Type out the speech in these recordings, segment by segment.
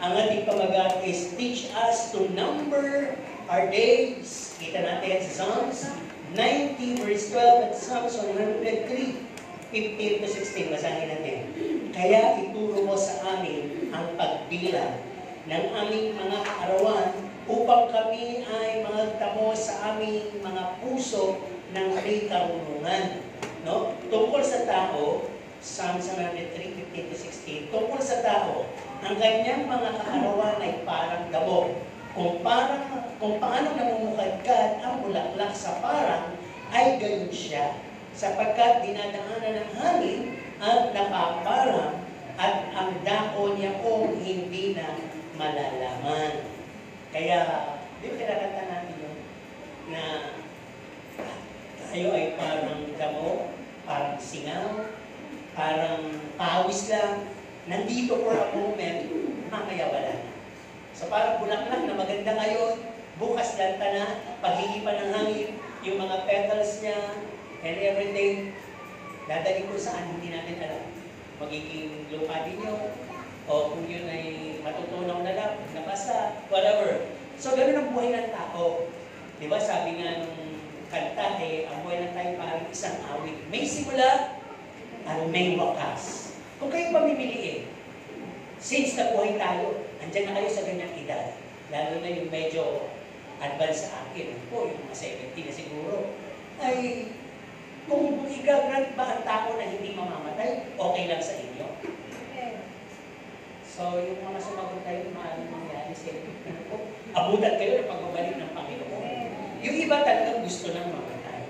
Ang ating pamagat is teach us to number our days. Kita natin sa Psalms 90 verse 12 at Psalms 103, 15 to 16. Basahin natin. Kaya ituro mo sa amin ang pagbilang ng aming mga kaarawan upang kami ay magtamo sa aming mga puso ng may karunungan. No? Tungkol sa tao, Psalms 103, 15 to 16, tungkol sa tao, ang kanyang mga kaarawan ay parang damo. Kung paano namumukadkad ang bulaklak sa parang, ay gayon siya. Sapagkat dinadaanan ng hangin at napaparang at ang dako niya kung hindi na malalaman. Kaya, di ba kinakanta natin yun? Na tayo ay parang damo, parang singaw, parang pawis lang, nandito for a moment, mamaya wala na. So parang bulaklak na maganda ngayon, bukas lanta na, paghihipan ng hangin, yung mga petals niya, and everything, dadali ko saan, hindi natin alam. Magiging lupa din yun, o kung yun ay matutunaw na lang, nabasa, whatever. So ganun ang buhay ng tao. Di ba sabi nga nung kanta, ang buhay ng tayo parang isang awit. May simula, at may wakas. Kung kayo pamimiliin, since nabuhay tayo, andyan na kayo sa ganyang edad, lalo na yung medyo advanced sa akin, po, yung mga 70 na siguro, ay kung i-grant ba ang tao na hindi mamamatay, okay lang sa inyo? So, yung mga sumagot tayo, maaaring mangyari sa inyo. Abutan kayo ng pagbabalik ng Panginoon. Yung iba talagang gusto nang mamatay.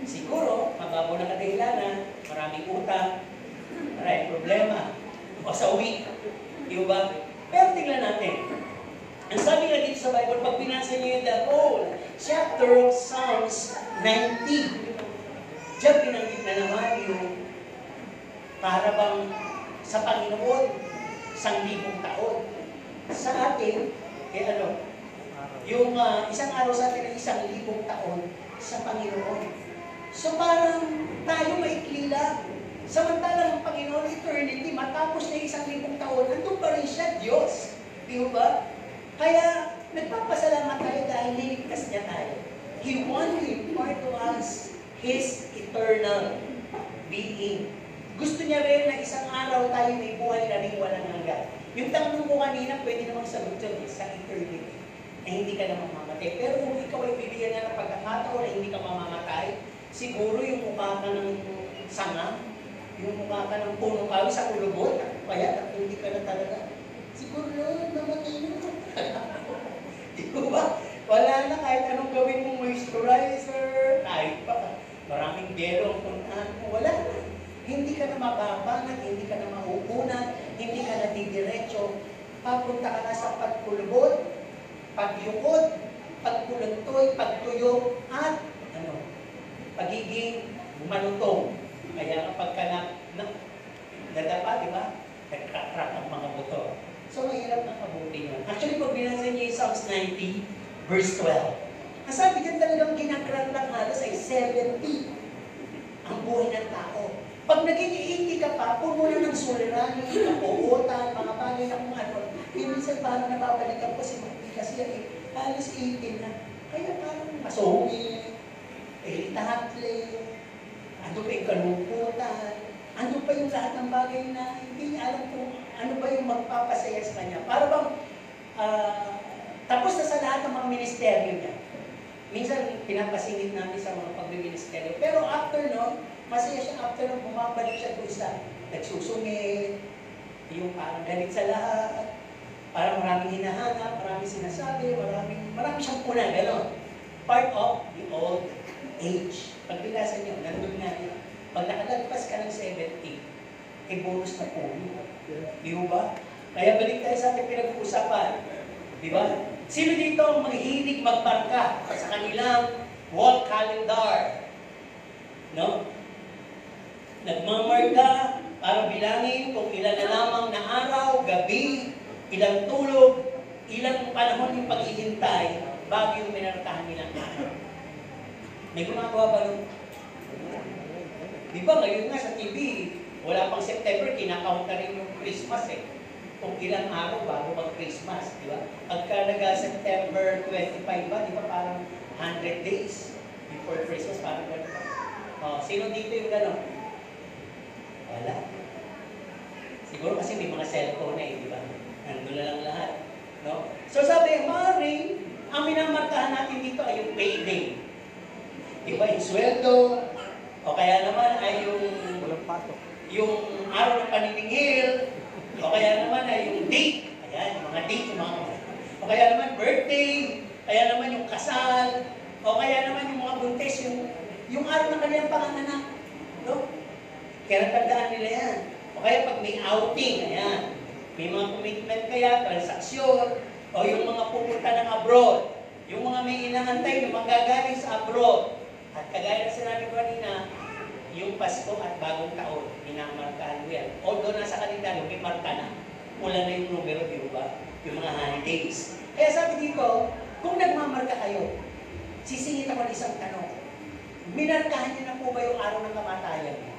Siguro, mababaw na kadahilanan, maraming utang, maraming problema, o sawi. Di ba? Pero tingnan natin. Ang sabi nga dito sa Bible, pag binasa niyo yung the whole chapter of Psalms 90, diyan binanggit na naman yung para bang sa Panginoon, 1,000 taon. Sa atin, yung isang araw sa atin ay 1,000 taon sa Panginoon. So parang tayo maikli lang. Samantalang ang Panginoon eternity, matapos na 1,000 taon, nandun pa rin siya, Diyos. Di ba? Kaya nagpapasalamat tayo dahil niligtas niya tayo. He wanted to impart to us His eternal being. Gusto niya rin na isang araw tayo may buhay na rin walang hanggan. Yung tanong ko kanina, pwede namang sagot yun sa eternity. Na hindi ka na mamamatay. Pero kung ikaw ay bibigyan na ng pagkakataon na hindi ka mamamatay, siguro yung mukha ka ng sanga, yung mukha ka ng punong kawi sa kulubot, kaya hindi ka na talaga. Siguro namatay na. Di ba? Wala na kahit anong gawin mong moisturizer, kahit pa maraming gelo ang puntahan mo, wala na. Hindi ka na mababanat, hindi ka na mauunat, hindi ka na didiretso. Papunta ka na sa pagkulubot, pagyukod, pagkuluntoy, pagtuyo, at pagiging malutong. Kaya kapag ka nadapa, di ba? Nagkakrak ang mga buto. So, mahirap na kabuti yun. Actually, pag binasa niyo yung Psalms 90, verse 12, ang sabi dyan talagang ginakrak lang halos ay 70 ang buhay ng tao. Pag naging 80 ka pa, puno na ng suliranin, kapuutan, mga bagay na kung ano, minsan parang nababalikan ko si Mati kasi halos 80 na. Kaya parang masungit, irritable, ano pa yung kalungkutan, ano pa yung lahat ng bagay na hindi niya alam kung ano ba yung magpapasaya sa kanya. Para bang tapos na sa lahat ng mga ministeryo niya. Minsan, pinapasingit namin sa mga pagbiministeryo. Pero after nun, masaya siya after nun, bumabalik siya doon sa nagsusungit, yung parang galit sa lahat, parang maraming hinahanap, maraming sinasabi, marami siyang punan, gano'n. Part of the old age. Pag binasa niyo, nandun nga yun. Pag nakalagpas ka ng 70, ay bonus na po. Di ba? Kaya balik tayo sa ating pinag-uusapan. Di ba? Sino dito ang mahilig magmarka sa kanilang wall calendar? No? Nagmamarka para bilangin kung ilan na lamang na araw, gabi, ilang tulog, ilang panahon yung paghihintay bago yung minarkahan nilang araw. May gumagawa ba nun? Di ba ngayon nga sa TV, wala pang September, kinakount na rin yung Christmas eh. Kung ilang araw bago mag talaga September 25 ba? Di ba parang 100 days before Christmas, parang gano'n ba? Oh, sino dito yung gano'n? Wala. Siguro kasi may mga cellphone na di ba? Nandun na lang lahat. No? So sabi, Mari, ang minamarkahan natin dito ay yung payday. Di ba? Yung sweldo, o kaya naman ay yung araw ng paniningil, o kaya naman ay yung date. Ayan, yung mga date, yung mga o kaya naman birthday, kaya naman yung kasal, o kaya naman yung mga buntis, yung araw ng kanilang panganganak. No? Kaya tandaan nila yan. O kaya pag may outing, ayan, may mga commitment kaya, transaksyon, o yung mga pupunta ng abroad, yung mga may inaantay, yung manggagaling sa abroad. At kagaya na sinabi ko kanina, yung Pasko at Bagong Taon, minamarkahan mo yan. Although nasa kalendaryo, may marka na. Wala na yung numero, di ba? Yung mga holidays. Kaya sabi dito, kung nagmamarka kayo, sisingit ako ng isang tanong. Minarkahan niyo na po ba yung araw ng kamatayan niyo?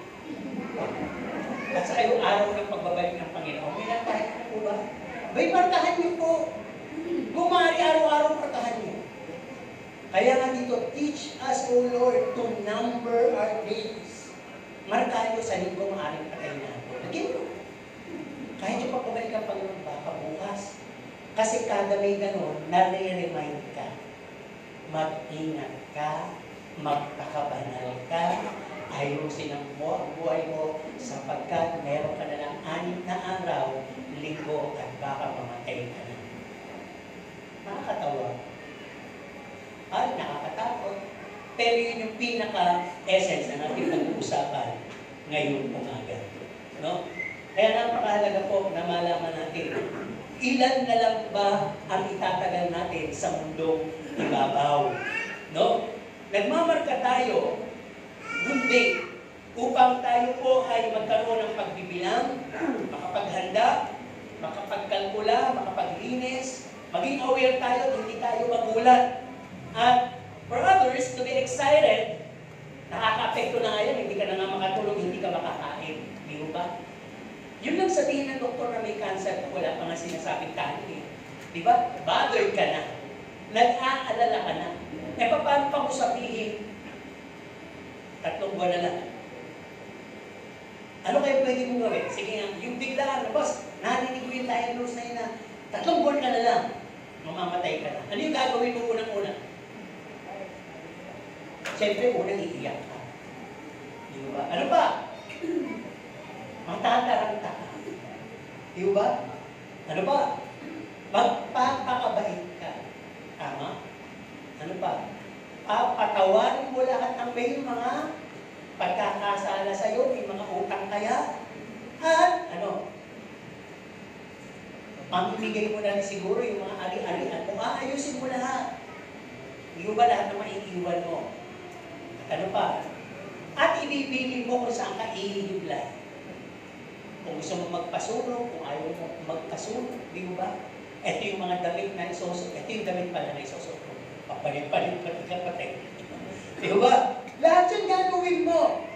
At saka yung araw ng pagbabalik ng Panginoon, minarkahan niyo na po ba? May markahan niyo po. Kung maaari araw-araw markahan niyo. Kaya nga dito, teach us, O Lord, to number our days. Markahan niyo sa linggo maaaring patayin natin. Lagyan mo. Kahit yung pagbabalik ng Panginoon, baka bukas. Kasi kada may gano'n, nare-remind ka. Mag-ingat ka, magpakabanal ka, ayusin ang buhay mo sapagkat meron ka na ng 6 na araw, linggo, at baka mamatay ka na. Nakakatawa. Ay, nakakatakot. Pero yun yung pinaka-essence na natin nag-uusapan ngayong umaga. No? Kaya napakahalaga po na malaman natin, ilan na lang ba ang itatagal natin sa mundong ibabaw? No? Nagmamarka tayo, kundi upang tayo po ay magkaroon ng pagbibilang, makapaghanda, makapagkalkula, makapaglinis, maging aware tayo, hindi tayo magulat. At for others to be excited, nakaka-apekto na nga yan, hindi ka na nga makatulog, hindi ka makakain. Di ba? Yun lang sabihin ng doktor na may cancer, wala pa nga sinasabing tayo eh. Di ba? Bothered ka na. Nag-aalala ka na. E paano pa ko sabihin? 3 buwan na lang. Ano kayo pwede mong gawin? Sige nga, yung biglaan, boss, narinig ko yung diagnose na yun na 3 buwan ka na lang, mamamatay ka na. Ano yung gagawin mo unang-una? Siyempre, unang iiyak ka. Di ba? Ano ba? Matataranta ka. Di ba? Ano ba? Magpapakabait ka. Tama? Ano ba? Papatawarin mo lahat ng may mga pagkakasala sa iyo, may mga utang kaya. At ano? Pamimigay mo na siguro yung mga ari-arian mo. Ayusin mo lahat. Di ba lahat na maiiwan mo? At ano pa? At ibibili mo kung saan ka ihihiblay. Kung gusto mo magpasunog, kung ayaw mo magpasunog, di ba? Ito yung mga damit na isusok. Ito yung damit pala na isusok mo. Papalit-palit ka patay. Di ba? Lahat yan gagawin mo.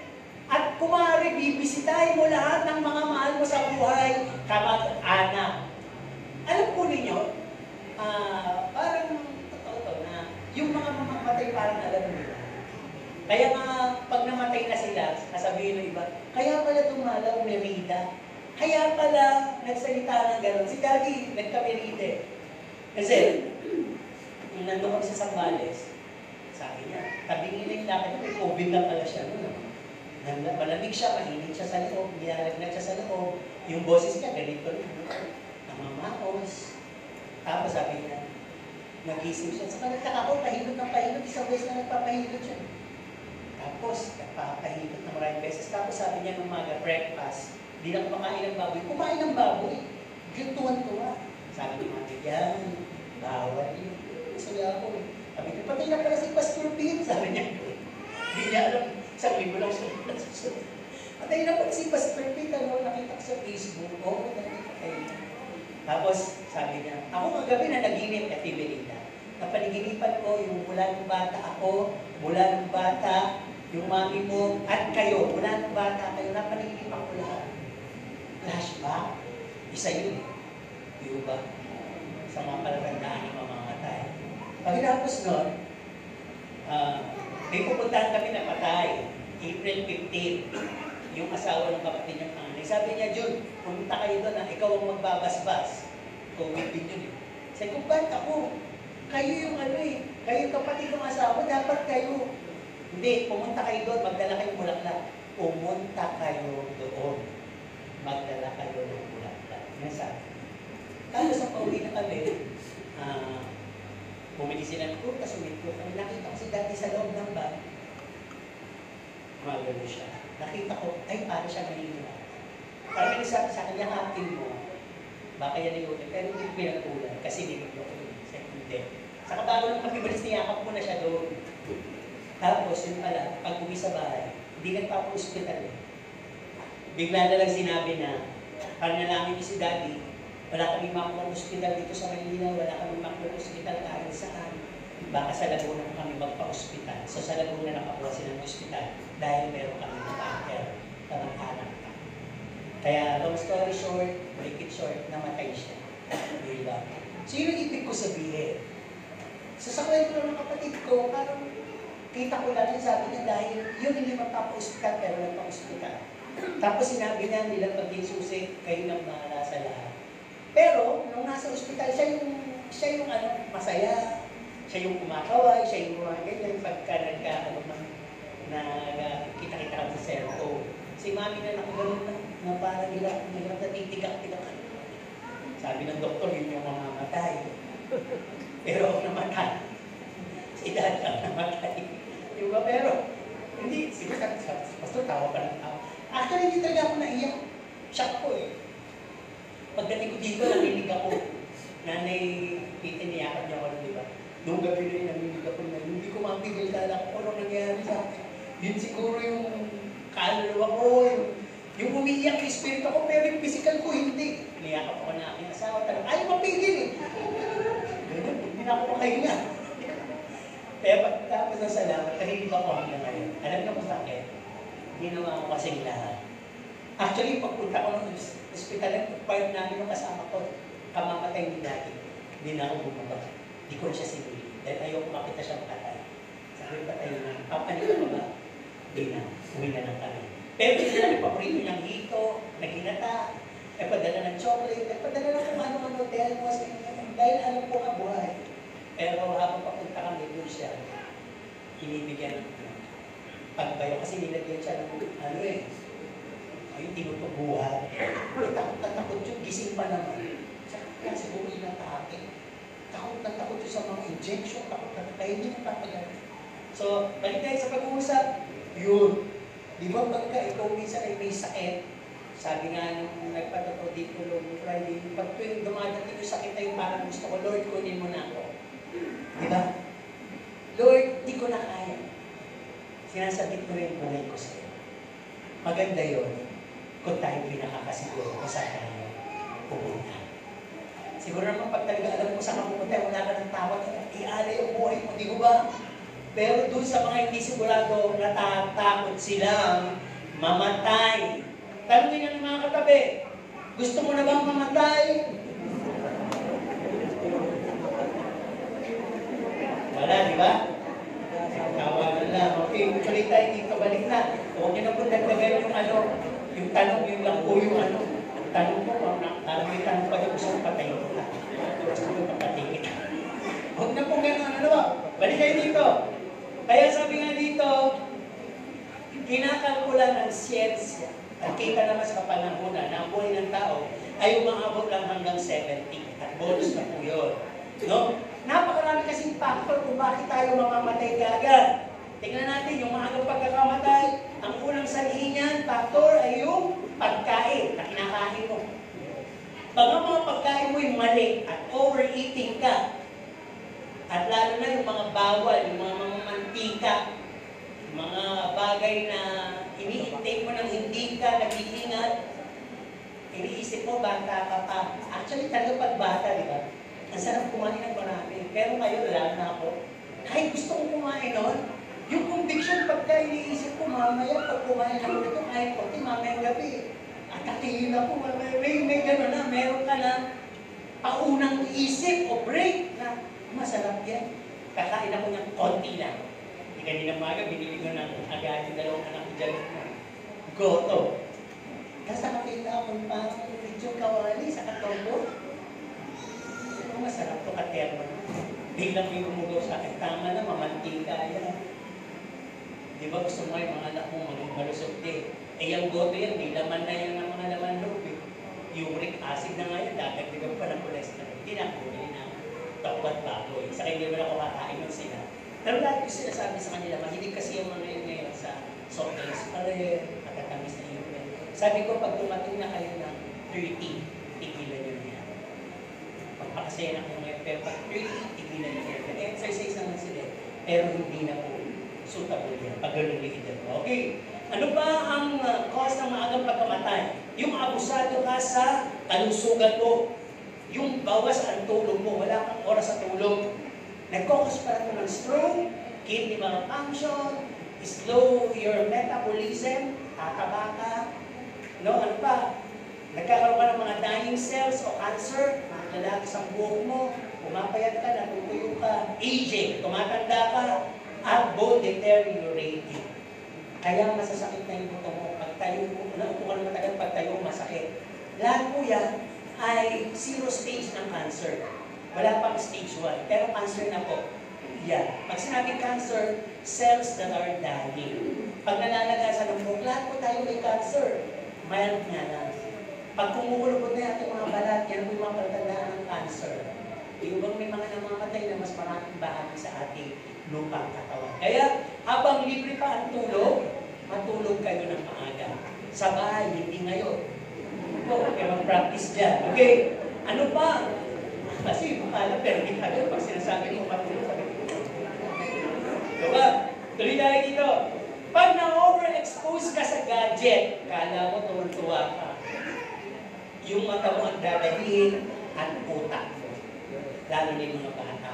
At kumari, bibisitahin mo lahat ng mga mahal mo sa buhay, kamag-anak. Alam po ninyo, parang totoo to na yung mga mamamatay parang alam nila. Kaya nga, pag namatay na sila, nasabihin ng iba, kaya pala tumalaw, Merida. Kaya pala, nagsalita ng gano'n. Si Daddy, nagka-Merida. Kasi, nung nandun kami sa Zambales, sabi niya, tabingin na yung lakad niya, may COVID na pala siya. No? Malamig siya, mainit siya sa loob, nilalagnat siya sa loob. Yung boses niya, ganito rin. Namamaos. Tapos sabi niya, nagising siya. Saka nagtaka ko, pahilot ng pahilot. Isang beses na nagpapahilot siya. Tapos, nagpapahilot na maraming beses. Tapos sabi niya nung umaga, breakfast, di lang kumakain ng baboy. Kumain ng baboy. Gintuan-tuwa. Sabi ni Mami, yan, bawal yun. Sabi ako eh. Sabi niya, patay na pala si Pastor Pete. Sabi niya, hindi niya alam. Sabi mo lang siya. Patay na pala si Pastor Pete. Ano, nakita ko sa Facebook. Oo, patay na. Tapos, sabi niya, ako kagabi na naginip at Tiberita. Napaniginipan ko yung mula ng bata ako, mula ng bata, yung mami mo, at kayo, mula ng bata kayo, napaniginipan ko lahat. Flashback. Isa yun. Di ba? Sa mga palatandaan ng mga Pagkatapos nun, may pupuntahan kami na patay, April 15, yung asawa ng kapatid niyang panganay. Sabi niya, Jun, pumunta kayo doon, ikaw ang magbabasbas. COVID din yun eh. Sabi ko, ba't ako? Kayo yung kayo kapatid ng asawa, dapat kayo. Hindi, pumunta kayo doon, magdala kayong bulaklak. Pumunta kayo doon, magdala kayo ng bulaklak. Yan sabi. Kalo sa pauwi na kami, bumili sila ng prutas, umintro kami. Nakita ko si dati sa loob ng bag. Magano siya. Nakita ko, ay, para siya naniniwala. Parang nagsabi sa kanya, acting mo, baka yan yung pero hindi pinatulan kasi diniglo ko yun. Hindi. Saka bago nung pakibalis, niyakap ko na siya doon. Tapos, yun pala, pag uwi sa bahay, hindi nagpapa-hospital eh. Bigla na lang sinabi na, parang nalamin niyo si Daddy, wala kami makuha hospital dito sa Manila, wala kami makuha hospital kahit saan. Baka sa Laguna kami magpa-hospital. So sa Laguna nakakuha sila ng hospital dahil meron kami na cancer, tamang-anak ka. Kaya long story short, break it short, namatay siya. Diba? So yun ang ibig ko sabihin. So sa kwento ng kapatid ko, parang kita ko lang yung sabi niya dahil yun hindi magpapa-hospital pero nagpa-hospital. Tapos sinabi niya nila pag susi, kayo nang bahala sa lahat. Pero, nung nasa ospital, siya yung masaya, siya yung kumakaway, siya yung gumaganyan, pagka kita-kita ka sa cellphone. Si mami na nakagano'n na parang nilang natitigak-tigak. Sabi ng doktor, yun yung mamamatay. Pero ako namatay. Si dad ang namatay. Diba? Pero, hindi, siguro basta tawa pa ng tawa. Actually, hindi talaga ako naiyak. Shock ko eh. Pagdating ko dito, naninig ako. Nanay, niyakap niya ako, di ba? Noong gabi na yun, naninig ako na hindi ko mapigil kala ko anong nangyari sa akin. Yun siguro yung kaluluwa ko, yung umiiyak yung espiritu ko, pero yung physical ko hindi. Niyakap ako na aking asawa, talagang ayaw mapigil eh. Hindi na ako makahinga. Kaya pagkatapos ng salamat, tahimik ako hanggang ngayon. Alam na kung bakit? Ginawa ko kasing lahat. Actually, pagpunta ko ng hospital, part namin ng kasama ko, kamamatay ni Daddy. Hindi na ako bumaba. Hindi ko siya sinuli. Dahil ayaw ko makita siyang patay. Sabi patay na, papanik ko ba? Hindi na. Uwi na lang kami. Pero hindi na paborito niyang hito, naghinata, padala ng chocolate, padala ng kung ano-ano, telmos, dahil alam ko nga buhay. Pero habang papunta kami, doon siya, hinibigyan ng pagbayo kasi nilagyan siya ng ayun, tinutubuhan. Takot yun, gising pa naman. Kaya siguro yung natake. Takot yun sa mga injection, takot na kaya hindi napapagalit. So, balik tayo sa pag-uusap, yun. Di ba pagka ikaw minsan ay may sakit, sabi nga nung nagpatotoo dito noong Friday, pag tuwing dumadating yung sakit ay parang gusto ko, Lord, kunin mo na ako. Di ba? Lord, di ko na kaya. Sinasabit mo rin yung buhay ko sa'yo. Maganda yun kung tayo pinakakasiguro kung saan tayo pupunta. Siguro naman pag talaga alam mo saan ka pupunta, wala ka ng tawag, ialay yung buhay mo, di ko ba? Pero dun sa mga hindi sigurado, natatakot silang mamatay. Tanungin nga ng mga katabi, gusto mo na bang mamatay? Wala, di ba? Kawalan lang. Okay, tuloy tayo dito, balik na. Huwag niyo na po dagdagan yung tanong, yung lang po yung Ang tanong ko, parang may tanong pa dito sa patay ko na. Gusto ko papatay kita. Huwag na po gano'n, ba? Balik kayo dito. Kaya sabi nga dito, kinakalkula ng siyensya. At kita naman sa kapanahunan na ang buhay ng tao ay umaabot lang hanggang 70. At bonus na po yun. No? Napakarami kasing factor kung bakit tayo mamamatay kagad. Tingnan natin yung maagang pagkakamatay. Ang unang sanhi niyan, factor ay yung pagkain na kinakain mo. Pag ang mga pagkain mo yung mali at overeating ka, at lalo na yung mga bawal, yung mga mantika, mga bagay na iniintake mo nang hindi ka nag-iingat, iniisip mo, bata ka pa. Actually, talaga pag bata, di ba? Ang sarap kumain ng marami. Pero ngayon, wala na ako. Ay, gusto kong kumain nun. Yung conviction, pagka iniisip ko, mamaya, pag kumain ako nito, kahit konti, mamayang gabi. At katingin ako, may gano'n na, meron ka na paunang isip o break na masarap yan. Kakain ako ng konti lang. Di kanina umaga, binili ko ng agad yung dalawang anak ko dyan. Goto. Tapos nakakita ako ng parang medyo kawali sa katong ko. Masarap to katerno. Biglang may umugaw sa akin, tama na, mamantika yan. Di ba gusto mo yung mga anak mo maging malusog din? Eh, yung goto yan, may laman na yan ng mga laman loob eh. Uric acid na nga yan, dagdagan pa ng cholesterol. Hindi na ako, hindi na tapat baboy. Sa kanya naman ako kakain ng sila. Pero lahat ko sinasabi sa kanila, mahilig kasi yung mga yun ngayon sa soft drinks. Pare, matatamis na yun. Sabi ko, pag tumating na kayo ng 30, tigilan nyo na yan. Pagpakasaya na kayo ngayon, pero pag 30, tigilan nyo na yan. Exercise naman sila, pero hindi na po suitable yan. Pag gano'n likidan mo. Okay. Ano ba ang cause ng maagang pagkamatay? Yung abusado ka sa kalusugan mo. Yung bawas ang tulog mo. Wala kang oras sa tulog. Nag-cause para ng stroke, kidney malfunction, slow your metabolism, tataba ka. No, ano pa? Nagkakaroon ka ng mga dying cells o cancer, makalagis ang buhok mo, pumapayat ka, natutuyo ka, aging, tumatanda ka, at bone deteriorating. Kaya masasakit na yung buto mo. Pagtayo mo, naupo ka na matagal, pagtayo masakit. Lahat po yan ay 0 stage ng cancer. Wala pang stage 1, pero cancer na po. Yan. Pag sinabing cancer, cells that are dying. Pag nalalagasan ng buhok, lahat po tayo may cancer. Mild nga lang. Pag kumukulubot na yung ating mga balat, yan po yung mga pagtandaan ng cancer. Yung bang may mga namamatay na mas maraming bahagi sa ating lupang katawan. Kaya, habang libre pa ang tulog, matulog kayo ng maaga. Sa bahay, hindi ngayon. Okay, mag-practice dyan. Okay, ano pa? Kasi makala, pero hindi tayo pag sinasabi mo matulog. Diba? Tuloy tayo dito. Pag na-overexpose ka sa gadget, kala mo tuwan-tuwa ka. Yung mata mo ang dadahiin at utak mo. Lalo na yung mga bata.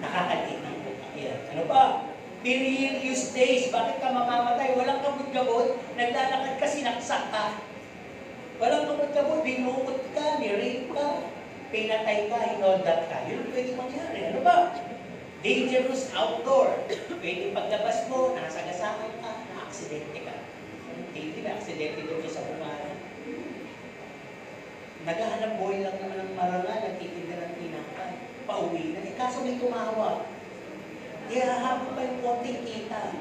Nakakalit ng utak yan. Ano pa? Period days. Bakit ka mamamatay? Walang kabut-kabut. Naglalakad ka, sinaksak ka. Walang kabut-kabut. Binukot ka, nirape ka, pinatay ka, hinoldat ka. Yun pwede mangyari. Ano ba? Dangerous outdoor. Pwede paglabas mo, nasagasaan ka, na-aksidente ka. Hindi na-aksidente doon sa bumahan. Naghahanap buhay lang naman ng marangal, nagtitinda ng tinapay. Pauwi na. Eh, kaso may tumawa. Ihahabol pa yung konting kita.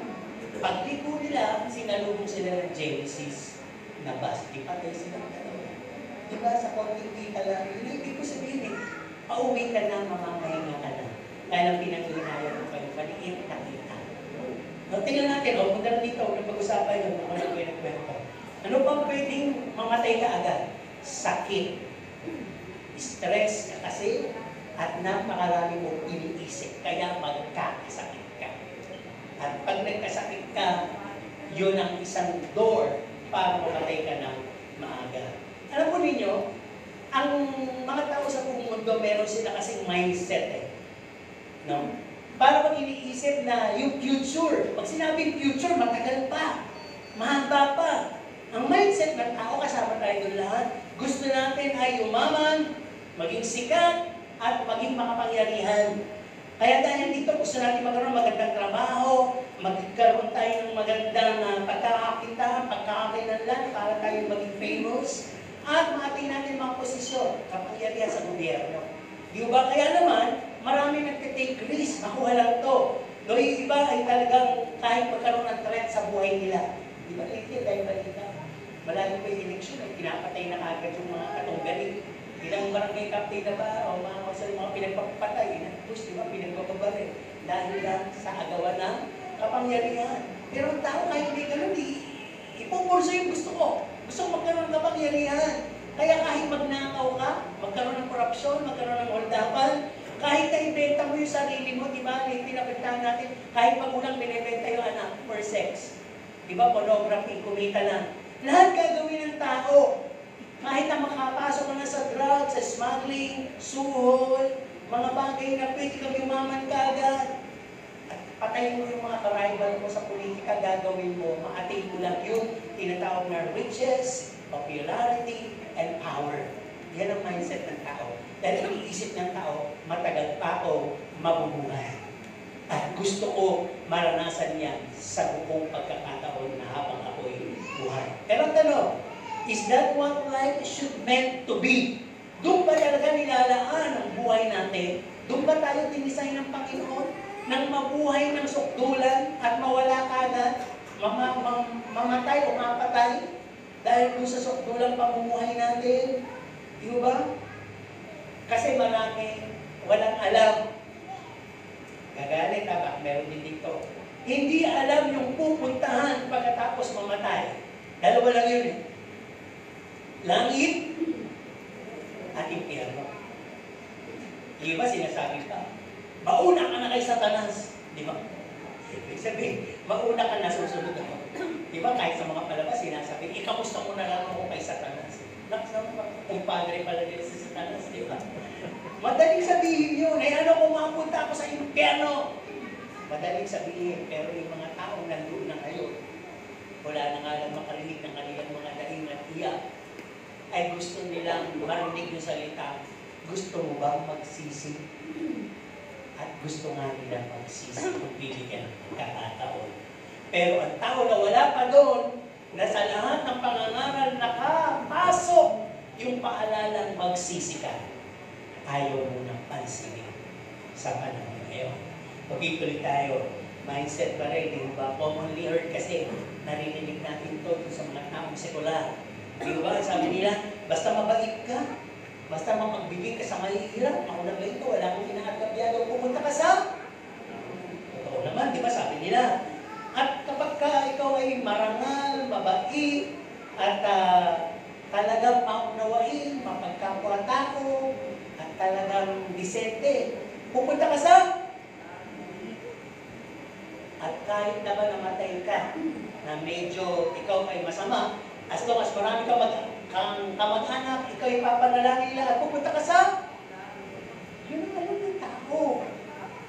Pagligo nila, sinalubong sila ng Genesis na bus. Di patay sila ng dalawa. Diba sa konting kita lang, yun ibig ko sabihin eh, pauwi ka na, mamamahinga ka na. Kaya lang pinag-iinayan mo kayo, paliit na kita. No, tingnan natin, punta dito, pag-usapan yun, ako na ko yung nagkwento. Ano bang pwedeng mamatay ka agad? Sakit. Stress ka kasi, at napakarami mo iniisip, kaya magkakasakit ka. At pag nagkasakit ka, yun ang isang door para mamatay ka ng maaga. Alam po ninyo, ang mga tao sa buong mundo, meron sila kasing mindset eh. No? Para pag iniisip na yung future, pag sinabing future, matagal pa, mahaba pa. Ang mindset ng tao, kasama tayo doon lahat, gusto natin ay umaman, maging sikat, at maging makapangyarihan. Kaya dahil dito, gusto natin magkaroon ng magandang trabaho, magkaroon tayo ng magandang pagkakakitaan, pagkakakilanlan para tayo maging famous, at maating natin mga posisyon, kapangyarihan sa gobyerno. Di ba? Kaya naman, marami nagtitake risk, makuha lang to. No, yung iba ay talagang kahit magkaroon ng threat sa buhay nila. Di ba? Ito dahil balita. Malayo pa yung eleksyon, ay pinapatay na agad yung mga katunggaling. Ilang barangay captain na ba, o mga pinagpapatay, inapos, di ba, pinagpapabarin. Dahil lang sa agawan ng kapangyarihan. Pero ang tao kahit hindi ganun, ipupurso yung gusto ko. Gusto ko magkaroon ng kapangyarihan. Kaya kahit magnakaw ka, magkaroon ng korupsyon, magkaroon ng holdapan, kahit na-ibenta mo yung sarili mo, di ba, pinapagtaan natin, kahit magulang binibenta yung anak for sex. Di ba, pornography, kumita lang. Lahat gagawin ng tao. Kahit na makapasok ka na sa drugs, sa smuggling, suhol, mga bagay na pwede kang yumaman ka agad. At patayin mo yung mga ka-rival mo sa politika, gagawin mo, maating mo lang yung tinatawag na riches, popularity, and power. Yan ang mindset ng tao. Dahil ang iisip ng tao, matagal pa ako mabubuhay. At gusto ko maranasan yan sa buong pagkakataon na habang ako'y buhay. Pero tanong, is that what life should meant to be? Doon ba talaga nilalaan ang buhay natin? Doon ba tayo dinisign ng Panginoon nang mabuhay ng sukdulan at mawala kagad, mamatay o mapatay dahil doon sa sukdulan pamumuhay natin? Di ba? Kasi marami walang alam. Gagalit ha, meron din dito. Hindi alam yung pupuntahan pagkatapos mamatay. Dalawa lang yun eh. Langit at impyerno. Di ba sinasabi pa? Mauna ka na kay Satanas. Di ba? Ibig sabihin, mauna ka na susunod ako. Di ba kahit sa mga palabas sinasabi, ikamusta ko na lang ako kay Satanas. Kumpadre pala din si Satanas, di ba? Madaling sabihin yun, eh ano kung mapunta ako sa impyerno? Madaling sabihin, pero yung mga taong nandun na ngayon, wala na nga lang makarinig ng kanilang mga daing at iyak, ay gusto nilang marinig yung salita, gusto mo bang magsisi? At gusto nga nila magsisi kung bibigyan ng pagkakataon. Pero ang tao na wala pa doon, na sa lahat ng pangangaral nakapasok yung paalalang magsisi ka, ayaw mo ng pansinin sa panahon ngayon. Pagkituloy tayo, mindset pa rin, di ba? Commonly heard kasi, narinig natin ito sa mga taong sekular. Di ba? Sabi nila, basta mabait ka, basta magbigay ka sa mahihirap, ako na ba ito, wala akong inaagabyado, pupunta ka sa? Totoo naman, di ba? Sabi nila. At kapag ikaw ay marangal, mabait, at talagang maunawain, mapagkapwa-tao, at talagang disente, pupunta ka sa? At kahit na ba namatay ka, na medyo ikaw ay masama, as long as marami kang kamag-anak, ikaw ay papanalangin nila, at pupunta ka sa? Yun ang alam ng tao.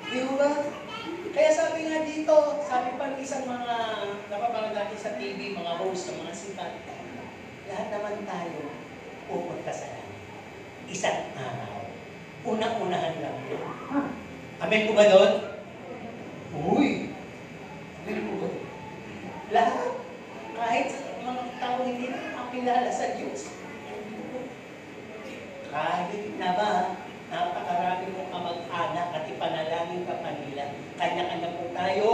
Di ba? Kaya sabi nga dito, sabi pa ng isang mga napapanood natin sa TV, mga host ng mga sikat, lahat naman tayo pupunta sa langit. Isang araw. Unang-unahan lang yun. Amen po ba doon? Uy! Amen po ba? Lahat. Kahit mga tao hindi na makilala sa Diyos. Kahit na ba, napakarami mong kamag-anak at ipanalangin ka pa nila. Kanya-kanya po tayo,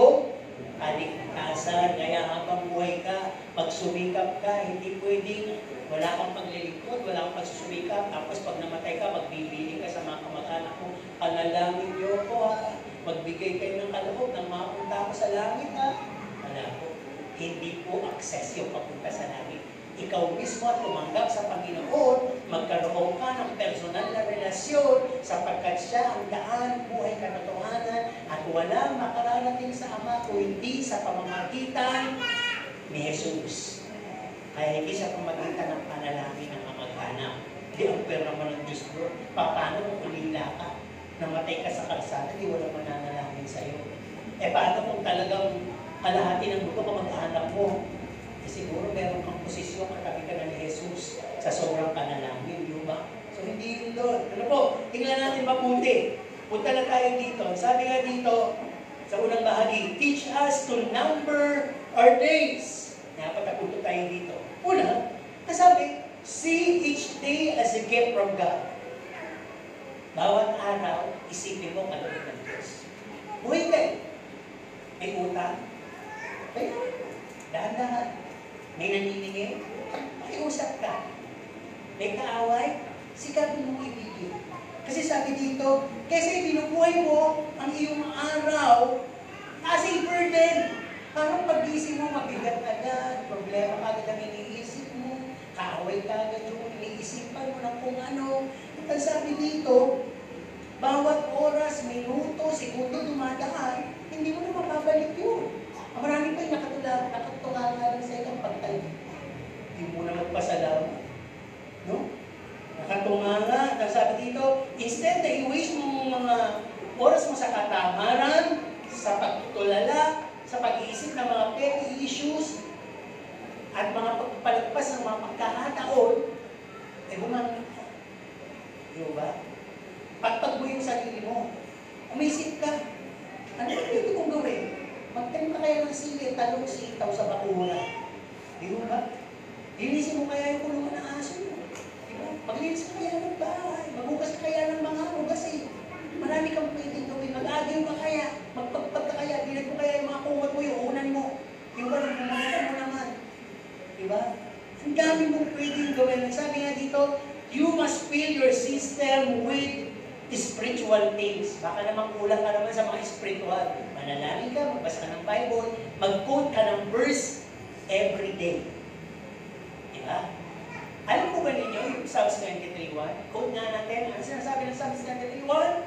kaligtasan, kaya habang buhay ka, pagsumikap ka, hindi pwedeng wala kang paglilingkod, wala kang pagsusumikap, tapos pag namatay ka, magbibili ka sa mga kamag-anak mo, panalangin niyo ko ha, magbigay kayo ng kaloob nang mapunta ako sa langit ha. Wala po, hindi po access yung papunta sa langit. Ikaw mismo at tumanggap sa Panginoon, magkaroon ka ng personal na relasyon sapagkat siya ang daan, buhay, katotohanan at walang makararating sa Ama kung hindi sa pamamagitan ni Jesus. Kaya hindi sa pamamagitan ng panalangin ng kamag-anak. Di ang pera mo ng Diyos bro. Paano kung ulila ka? Namatay ka sa kalsada, di wala mananalangin sa'yo. Eh paano kung talagang kalahati ng buto kamag-anak mo? Siguro meron kang posisyon katabi ka na ni Jesus sa sobrang panalangin, di ba? So hindi yun doon. Ano po? Tingnan natin mabuti. Punta na tayo dito. Sabi nga dito, sa unang bahagi, teach us to number our days. Napatapunto tayo dito. Una, nasabi, see each day as a gift from God. Bawat araw, isipin mo kaloob ng Diyos. Buhay kayo. May utang. Dahan-dahan. May naniningin, makiusap ka. May kaaway, sikapin mong ibigin. Kasi sabi dito, kasi binubuhay mo ang iyong araw as a burden. Parang pag-isip mo, mabigat agad, problema agad ang iniisip mo, kaaway ka agad yung iniisipan mo ng kung ano. At sabi dito, bawat oras, minuto, segundo dumadaan, hindi mo na mapabalik yun. Marami pa yung nakatulala rin sa ilang pagtayo. Hindi mo na magpasalamat. No? Nakatunganga, sabi dito, instead na i-waste mo mga oras mo sa katamaran, sa pagtutulala, sa pag-iisip ng mga petty issues, at mga pagpalagpas ng mga pagkakataon, eh bumangin ka. Di ba? Pagpag mo yung sarili mo, umisip ka. Ano ba pwede mong gawin? Magtanim ka kaya ng sili, talong sitaw sa bakura. Di ba? Linisin mo kaya yung kulungan ng aso mo. Diba? Maglinis ka kaya ng bahay. Maghugas ka kaya ng mga hugas eh. Marami kang pwedeng gawin. Mag-agil ka kaya. Magpagpag ka kaya. Dinag mo kaya yung mga kumot mo, yung unan mo. Diba? Pumunta mo naman. Diba? Ang dami mong pwedeng gawin. Sabi nga dito, you must fill your system with spiritual things. Baka naman kulang ka naman sa mga spiritual. Manalangin ka, magbasa ka ng Bible, mag-quote ka ng verse every day. Diba? Alam mo ba ninyo yung Psalms 23:1? Quote nga natin. Ano sinasabi ng Psalms 23:1?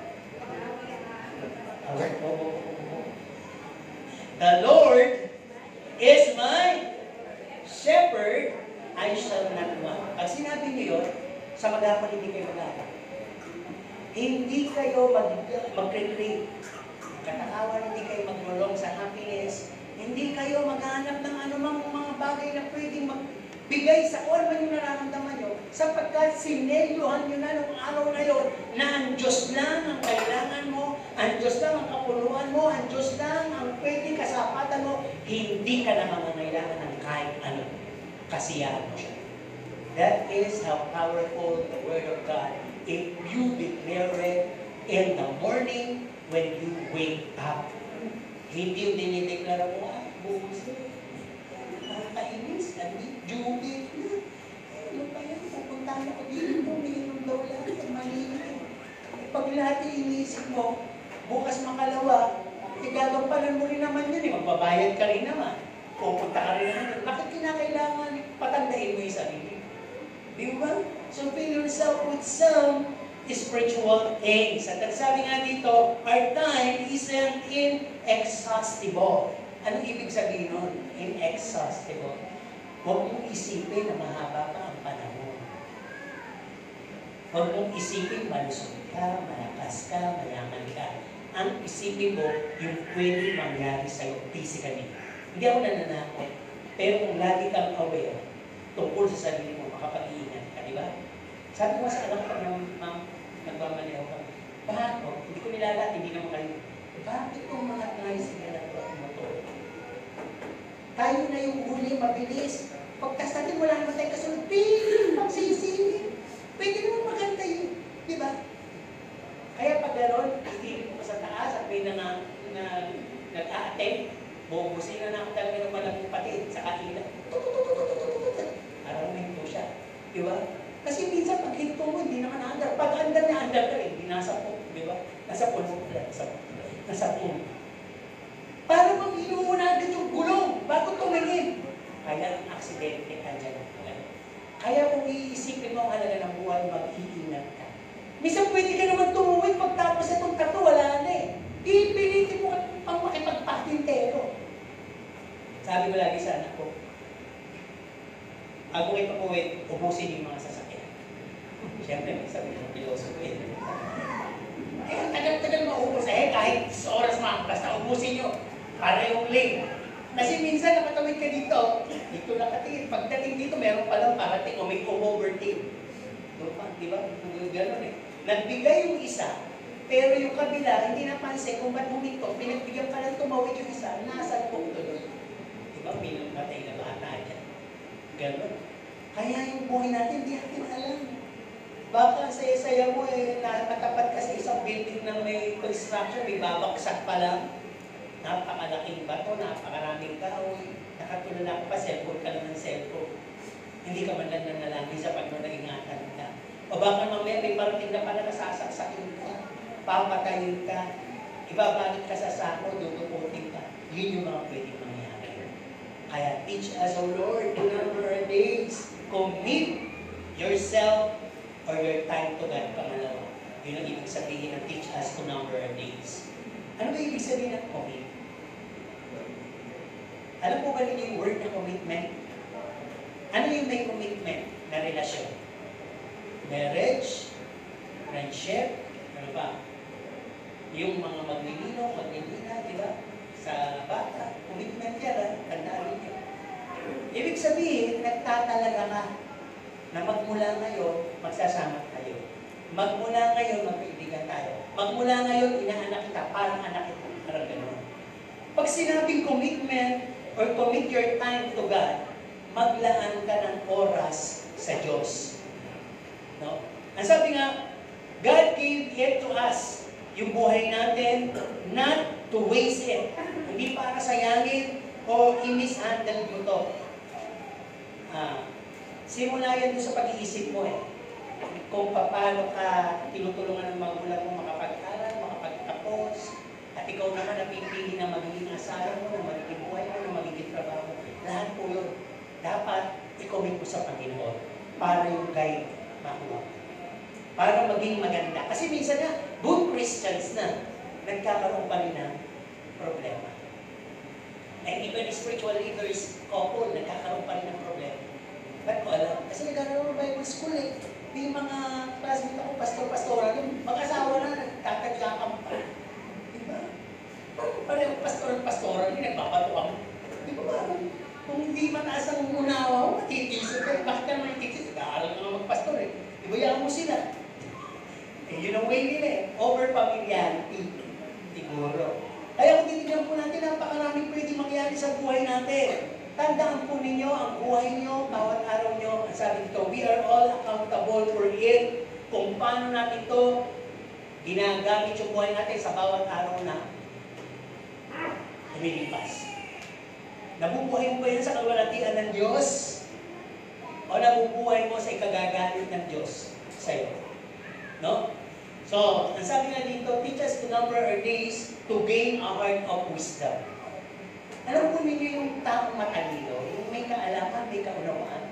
The Lord is my shepherd, I shall not want. Pag sinabi niyo yun, sa maghapon hindi kayo mag-aaral. Hindi kayo mag-retreat. Katakawan, hindi kayo mag-rolong sa happiness. Hindi kayo maghanap ng anumang mga bagay na pwedeng magbigay sa kung ano yung nararamdaman nyo. Sapagkat sinelyuhan nyo na nung araw na yun na ang Diyos lang ang kailangan mo, ang Diyos lang ang kapuluan mo, ang Diyos lang ang pwedeng kasapatan mo, hindi ka na mangangailangan ng kahit ano. Kasiyahan mo siya. That is how powerful the Word of God. If you declare it in the morning when you wake up. Hindi yung dinideklara mo, bukas na. Nakakainis, nag-jubit na. Ano pa yan? Pupuntahan ako dito, umiinom daw lang, maliit. Pag lahat inisip mo, bukas makalawa, igagampanan mo rin naman yun, magbabayad ka rin naman. Pupunta ka rin naman. Bakit kinakailangan patandain mo yung sarili? Di ba? So fill yourself with some spiritual things. At sabi nga dito, our time isn't inexhaustible. Ano ibig sabihin nun? Inexhaustible. Huwag mong isipin na mahaba pa ang panahon. Huwag mong isipin malusog ka, malakas ka, mayaman ka. Ang isipin mo, yung pwede mangyari sa'yo physically. Hindi ako nananakot. Pero kung lagi kang aware tungkol sa sarili mo, makapag-iingat ka, di ba? Sabi ko sa anak ko ng nagmamaneho ka, bakit ko? Hindi ko nilalat, hindi naman kayo. Bakit kung mga tricycle at motor? Tayo na yung huli, mabilis. Pagkas natin, wala naman tayo kasunod. Pagsisili. Pwede naman maganda yun. Di ba? Kaya pag gano'n, itilip ko sa taas at may nag-a-attend, bubusin na ako talaga ng malamang patid sa kanila. Parang may ito siya. Di ba? Kasi minsan pag hinto mo, hindi naman andar. Pag andar na andar ka rin, hindi nasa po. Di ba? Nasa puno. Nasa puno. Para bang inuuna agad yung gulong bago tumingin. Kaya ang aksidente ka dyan. Kaya kung iisipin mo ang halaga ng buhay, mag-iingat ka. Minsan pwede ka naman tumuwid pagtapos itong tato, wala na eh. Pipilitin mo pang makipagpatintero. Sabi ko lagi sa anak ko, ako kayo papuwid, ubusin yung mga sasakyan. Siyempre, may sabi ng pilosopo yun. Ang tagal-tagal maubos. Kahit sa oras mga basta ubusin nyo. Para yung lane. Kasi minsan nakatawid ka dito nakatingin. Pagdating dito, meron palang parating o may overtake. Di ba? Gano'n eh. Nagbigay yung isa, pero yung kabila, hindi napansin kung ba't huminto. Pinagbigyan pa lang tumawid yung isa, nasa punto doon. Di ba? Pinagmatay na bata dyan. Gano'n. Kaya yung buhay natin, hindi natin alam. Baka saya-saya mo nakatapat ka sa isang building na may construction, may babaksak pa lang. Napakalaking bato, napakaraming kahoy. Nakatulala ka pa, cellphone ka lang ng cellphone. Hindi ka man lang nanalangin sa pag-ingatan ka. O baka mamaya may parating na pala nasasaksakin ka, papatayin ka, ibabalik ka sa sako, dudukutin ka. Yun yung mga pwedeng mangyari. Kaya teach us, O Lord, to number our days. Commit yourself or your time to God. Pangalawa. Yun ang ibig sabihin ng teach us to number our days. Ano ba ibig sabihin ng commit? Alam po ba ninyo yung word na commitment? Ano yung may commitment na relasyon? Marriage, friendship, ano ba? Yung mga maglilino, maglilina, di ba? Sa bata, commitment yan, tandaan niyo. Ibig sabihin, nagtatalaga ka na magmula ngayon, magsasama tayo. Magmula ngayon, magkaibigan tayo. Magmula ngayon, inaanak kita, parang anak kita. Parang gano'n. Pag sinabing commitment or commit your time to God, maglaan ka ng oras sa Diyos. No? Ang sabi nga, God gave it to us, yung buhay natin, not to waste it. Hindi para sayangin o i-mishandle mo to. Simula yan doon sa pag-iisip mo kung paano ka tinutulungan ng magulang mo makapag-aral, makapagtapos, at ikaw naman napipili na magiging asawa mo, na magiging buhay mo, na magiging trabaho mo. Lahat po yun. Dapat i-commit mo sa Panginoon para yung guide makuha. Para maging maganda. Kasi minsan na, good Christians na, nagkakaroon pa rin ng problema. And even spiritual leaders, couple, nagkakaroon pa rin ng problema. Ba't ko alam? Kasi nagkakaroon ng Bible school May mga classmate ako, pastor-pastora, yung mag-asawa na, nagtatagyakan pa. Diba? Parang pastor-pastora, yung nagpapatuwang. Di ba ba? Kung hindi mataas ang unawa mo, matitisip ka. Bakit ka matitisip? Nag-aaral ka nga magpastor Ibayaan mo sila. Yun ang way nila over-familiarity. Siguro. Kaya kung titignan po natin, napakaraming pwede mangyari sa buhay natin. Tandaan po ninyo, ang buhay nyo, bawat araw nyo, ang sabi dito, we are all accountable for it. Kung paano natin ito ginagamit yung buhay natin sa bawat araw na lumilipas. Nabubuhay mo ba yan sa kalwalatian ng Diyos? O nabubuhay mo sa ikagagalit ng Diyos sa'yo? No? So, ang sabi nga dito, teach us to number our days to gain a heart of wisdom. Alam po ninyo yung taong matalino, yung may kaalaman, may kaunawaan.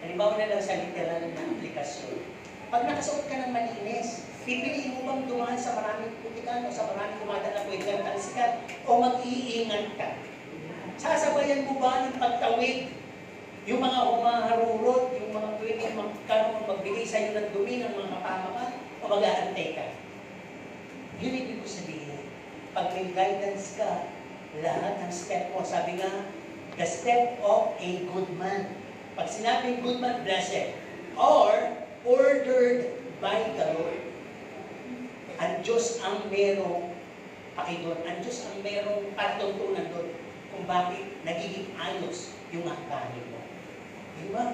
Halimbawa na lang sa literal na aplikasyon. Pag nakasuot ka ng malinis, pipiliin mo bang dumaan sa maraming putikan o sa maraming kumadala pwede kang talsikan o mag-iingat ka? Sasabayan mo ba ng pagtawid yung mga humaharurot, yung mga pwede magkaroon magbigay sa iyo ng dumi ng mga kapamakan o mag-aantay ka? Yun ibig ko sabihin. Pag may guidance ka, lahat ng step mo, sabi nga, the step of a good man. Pag sinabing good man, blessed, or ordered by the Lord. Ang Diyos ang merong pakidon. Ang Diyos ang merong patuntunan doon kung bakit nagiging ayos yung hakbangin mo. Diba?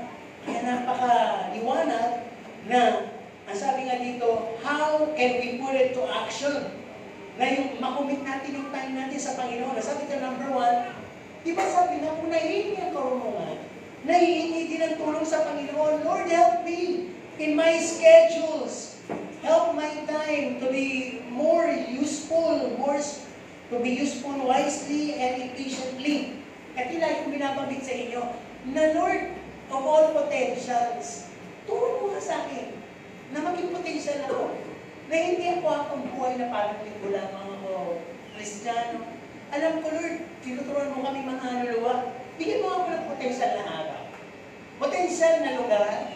Kaya napaka-liwanag na, ang sabi nga dito, how can we put it to action? Na yung makumit natin yung time natin sa Panginoon. Sabi ka, number 1, di ba sabi na kung nahihingi ang karunungan, nahihingi din ang tulong sa Panginoon, Lord, help me in my schedules. Help my time to be more useful, to be useful wisely and efficiently. At yun lang yung binabanggit sa inyo, na Lord of all potentials, tulong mo nga sa akin na maging potential ako. Na hindi ako ang buhay na parang linggo lamang ako Kristiyano. Alam ko, Lord, tinuturuan mo kami mga anuluwa. Bigyan mo ako ng potensyal na araw. Potensyal na lugar,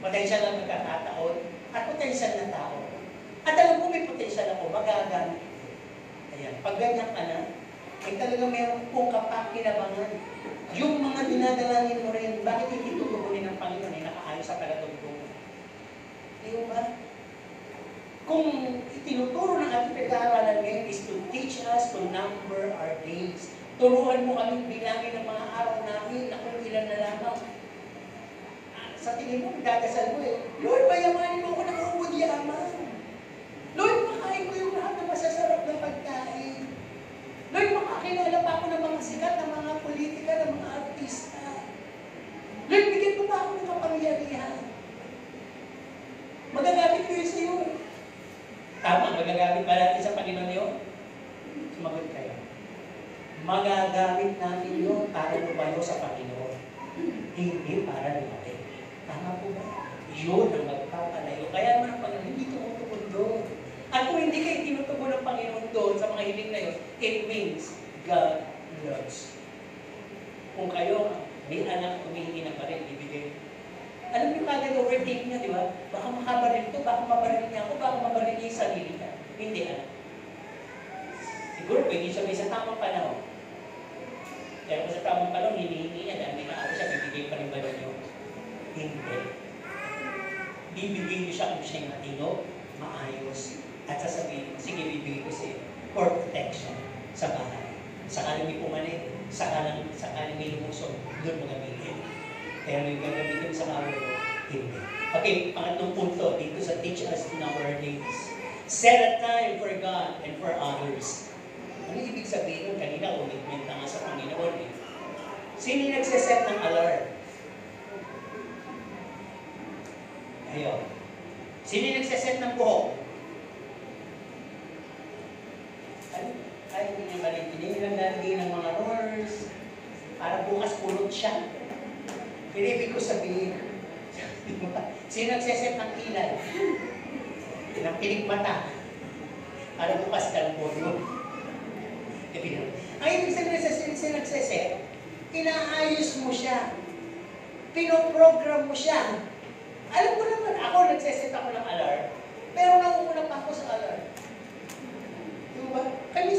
potensyal na magkakataon, at potensyal na tao. At alam ko may potensyal ako, magagamit. Ayan, pag ganyan ka na, ay talagang meron pong kapakinabangan. Yung mga dinadalangin mo rin, bakit hindi tutugunin ng Panginoon ay nakaayos sa tagatugtong? Di ba? Kung itinuturo ng ating pag-aaralan ngayon is to teach us to number our days. Turuan mo kaming bilangin ng mga araw namin na kung ilan na lamang. Sa tingin mo, dadasal mo Lord, payamanin mo ako ng ubod yaman. Lord, makain ko yung lahat ng masasarap na pagkain. Lord, makakilala pa ako ng mga sikat, ng mga politika, ng mga artista. Lord, bigyan mo pa ako ng kapangyarihan. Magagamit ko yun sa iyo. Tama, magagamit ba natin sa Panginoon yun? Sumagot kayo. Magagamit natin yun para lumayo sa Panginoon. Hindi para lumayo. Tama po ba? Yun ang magpapalayo. Kaya naman ang Panginoon, hindi tumutugon doon. At kung hindi kayo tinutugon ng Panginoon doon sa mga hiling na yun, it means God loves. Kung kayo, may anak, humihingi na pa rin, ibigay. Alam niyo kagad overtake niya, di ba? Baka makabaril ito, baka mabaril niya ako, baka mabaril niya yung sarili niya. Hindi alam. Siguro pwede siya may sa tamang panahon. Kaya kung sa tamang panahon, hinihingi niya, dahil may naako siya, bibigay pa rin ba niyo? Hindi. Bibigay niyo siya kung siya yung matino, maayos, at sasabihin mo, sige, bibigay ko sa'yo for protection. sakalang may lumusong, doon mo gamitin. Kaya may gagamitin sa camera mo, hindi. Okay, pangatlong punto dito sa teach us to number our days. Set a time for God and for others. Ano ibig sabihin nun? Kanina, commitment na nga sa Panginoon eh. Sino yung nagsiset ng alarm? Ayun. Sino yung nagsiset ng buhok? Ay, hindi niya ba rin nalagay ng mga rollers para bukas pulot siya. Pinibig ko sabihin, sino nagsiset ng kilay? Ng pinig mata para bukas kalpon. Ang ibig sabihin sa nagsiset, inaayos mo siya. Pinoprogram mo siya. Alam ko naman, ako nagsiset ako ng alarm, pero nakukulang pa ako sa alarm. Diba? Kami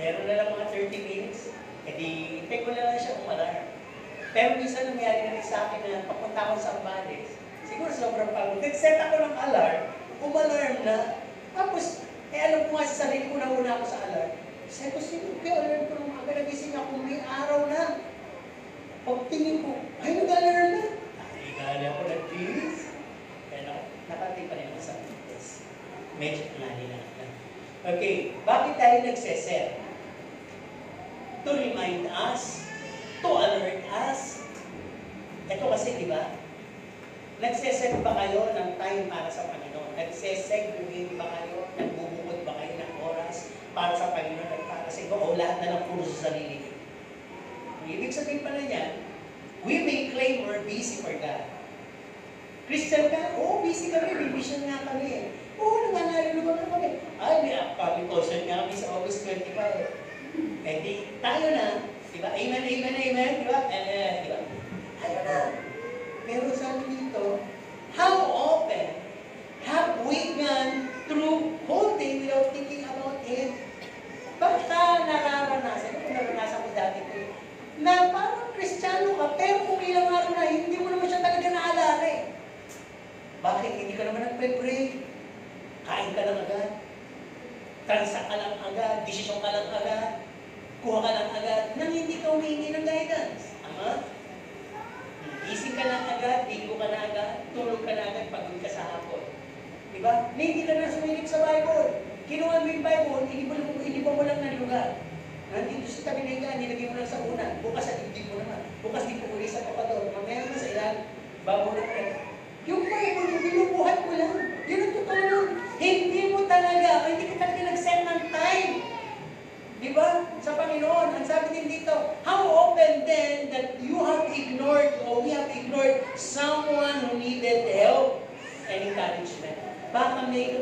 meron na lang mga 30 minutes, edi hintay ko na lang siya umalarm. Pero minsan nangyari na rin sa akin na papunta ako sa Ambales. Siguro sobrang pagod. Nag-set ako ng alarm, umalarm na, tapos, alam ko nga sa sarili ko na una ako sa alarm. Sabi ko, sige, alarm ko nung aga, nagising ako, may araw na. Pagtingin ko, ay, nag-alarm na. Ay, nag-alarm ako ng jeans. Kaya nakatay pa rin ako sa minutes. Medyo ngali na. Okay, bakit tayo nagseset? To remind us, to alert us. Ito kasi, di ba? Nagseset ba kayo ng time para sa Panginoon? Nagseset ba kayo? Nagbubukod ba kayo ng oras para sa Panginoon at para sa ikaw? O lahat na lang puro sa sarili niyo? Ibig sabihin pala niyan, we may claim we're busy for God. Christian ka? Oo, busy kami. May mission nga kami. Oo, nangangalulugan na kami. Ay, may upcoming concert nga kami sa August 25. Eh di, tayo na. Diba? Amen, amen, amen. Diba? Diba? Tayo na. Pero sabi dito, how often have we gone through whole day without thinking about Him? Baka nararanasan, kung naranasan ko dati ko na parang Kristiyano ka, pero kung ilang araw na, hindi mo naman siya talaga naalala eh. Bakit? Hindi ka naman nagpe-pray. Kain ka lang agad. Transact ka lang agad. Desisyon ka lang agad. Kuha ka lang agad. Nang hindi ka humingi ng guidance. Ama? Gising ka lang agad. Ligo ka na agad. Tulog ka na agad. Pagod ka sa hapon. Diba? Hindi ka na sumilip sa Bible. Kinuha mo yung Bible. Iniba mo lang ng lugar. Nandito sa tabi na yan. Nilagay mo lang sa una. Bukas sa dibdib mo naman. Bukas di po uli sa kapador. Mamaya mo sa ilan. Babo na rin. Yung Bible, yung binubuhat mo lang. Yun ang totoo nun. Hindi mo talaga, hindi ka talaga nag-set ng time. Diba? Sa Panginoon, ang sabi din dito, how often then that you have ignored or we have ignored someone who needed help and encouragement. Baka may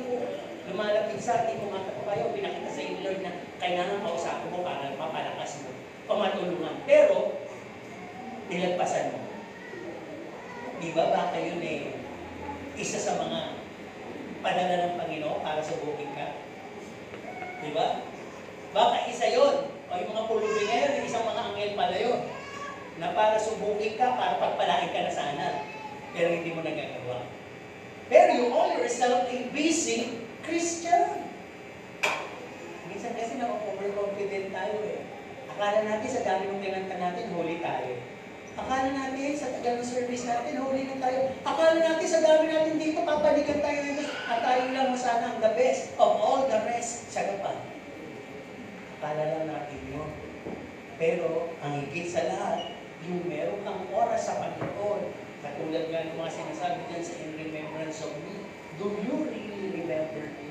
lumalapit sa atin, kung kayo, pinakita sa inyo, Lord, na kailangan kausapin mo para mapalakas mo, pamatulungan. Pero, nilagpasan mo. Diba? Baka yun eh, isa sa mga padala ng Panginoon para subukin ka. Diba? Baka isa yon o yung mga pulubingero, isang mga anghel pala yun, na para subukin ka, para pagpalain ka na sana. Pero hindi mo nagagawa. Pero you call yourself a busy Christian. Minsan kasi na-overconfident tayo eh. Akala natin sa dami ng kinanta natin, holy tayo. Akala natin sa tagal ng service natin, holy na tayo. Akala natin sa dami natin dito, papalikan tayo ng Diyos. At tayo lang sana ang the best of all the rest. Saga pa. Akala lang natin yun. Pero, ang higit sa lahat, yung meron kang oras sa Panginoon, katulad nga ng mga sinasabi dyan sa In Remembrance of Me, do you really remember me?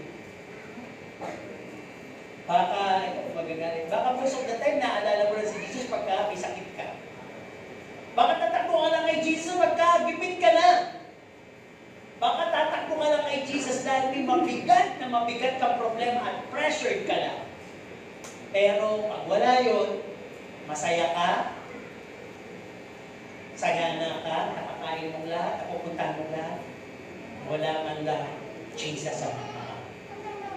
Baka, ito, magagalit. Baka most of the time, naalala mo na si Jesus pagka may sakit ka. Baka tatakbo ka lang kay Jesus magkagipit ka na. Baka tatakbo ka lang kay Jesus dahil may mabigat kang problema at pressured ka lang. Pero pag wala yun, masaya ka, sagana ka, nakakain mo lahat, napupuntahan mo lahat, wala man lang, Jesus samahan ka.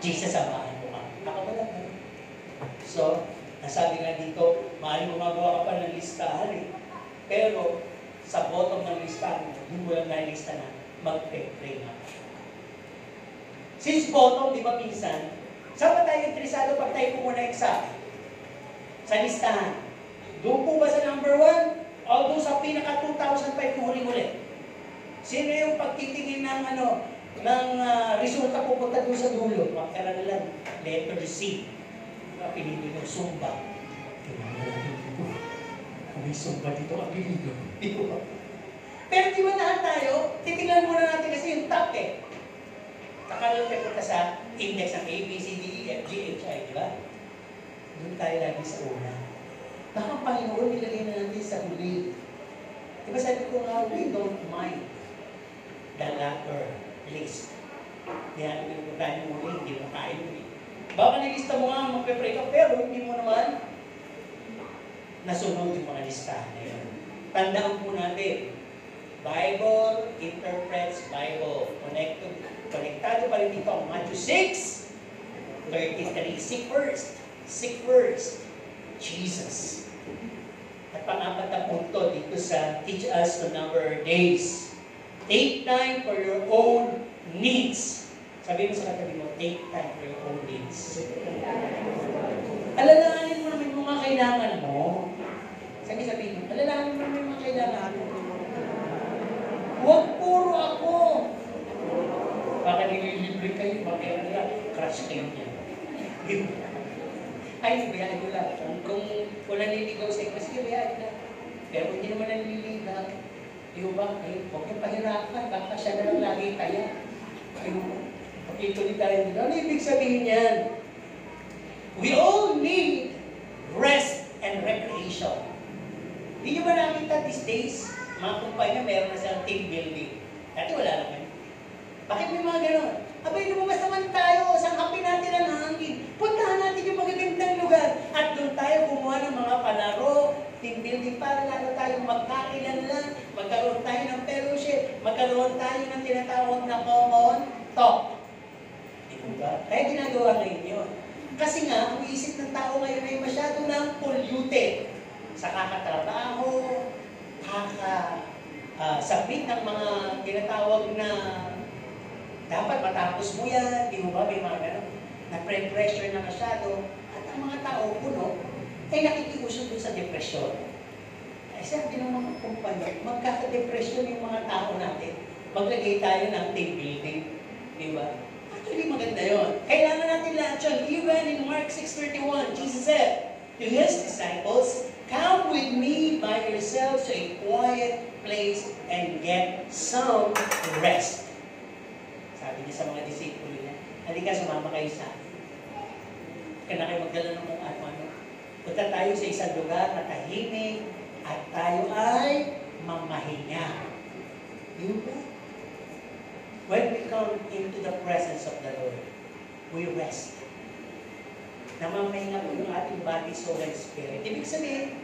Jesus samahan mo ka. Nakawala ka. So, nasabi nga dito, maaaring gumagawa ka pa ng listahan eh. Pero, sa bottom ng listahan, hindi mo lang nalista na mag-pray na. Since bottom, di ba minsan, saan ba tayo interesado pag tayo pumunta exam? sa listahan. Doon po ba sa number 1? O doon sa pinaka 2,005 kung huli-huli? Sino yung pagtitingin ng resulta pupunta doon sa dulo? Makakala na lang, letter C. Apelido yung Sumba. Kung may Sumba dito, apelido. Pero di ba lahat tayo, titingnan muna natin kasi yung top eh. Takala tayo punta sa index ng A, B, C, D, E, F, G, H, I, di ba? Doon tayo lagi sa una. Baka ang Panginoon nilagay na natin sa huli. Di ba sabi ko nga, we don't mind the latter list. Hindi natin pinagpagkain mo huli, hindi mo kain mo. Baka nilista mo nga magpe-pray ka, pero hindi mo naman nasunod yung mga listahan na yun. Tandaan po natin, Bible interprets Bible. Konektado pa rin dito ang Matthew 6:33. Seek first Jesus. At pang-apat na punto dito sa teach us to number our days. Take time for your own needs. Sabihin mo sa katabi mo, take time for your own needs. Alalahanin mo naman yung mga kailangan mo. Sabihin mo, alalahanin mo naman yung mga kailangan mo. Huwag puro ako. Baka nililibre kayo, baka nila, crush kayo niya. Ay, bayaan ko lang. Kung wala nililigaw sa inyo, sige, bayaan lang. Pero kung hindi naman naliligaw, di ba, huwag yung pahirapan, baka siya na lang lagi kaya. Pakituloy tayo dito. Ano ibig sabihin yan? We all need rest and recreation. Hindi nyo ba nakita these days, mga kumpanya, meron na silang team building. Dati wala naman. Bakit may mga gano'n? Abay, lumabas naman tayo, sangkapin natin ang hangin. Puntahan natin yung magagandang lugar. At doon tayo gumawa ng mga palaro, team building para lalo tayong magkakilanlan, magkaroon tayo ng fellowship, magkaroon tayo ng tinatawag na common talk. Diba? Kaya ginagawa ngayon yun. Kasi nga, ang isip ng tao ngayon ay masyado nang polluted sa kakatrabaho, sabit ng mga tinatawag na dapat matapos mo yan, di mo ba may mga gano'n, na pressure na masyado, at ang mga tao puno, ay nakikiusap dun sa depresyon. Ay sabi ng mga kumpanya, magkaka-depression yung mga tao natin, maglagay tayo ng team building, di ba? Actually, maganda yun. Kailangan natin lahat yun. Even in Mark 6:31, Jesus said to His disciples, "Come with me by yourselves to a quiet place and get some rest." Sabi niya sa mga disipulo niya, halika, sumama kayo sa akin. Kaya na kayo magdala ng kung ano-ano. Punta tayo sa isang lugar na tahimik at tayo ay mamahinga. Yun ba? When we come into the presence of the Lord, we rest. Namamahinga po yung ating body, soul, and spirit. Ibig sabihin,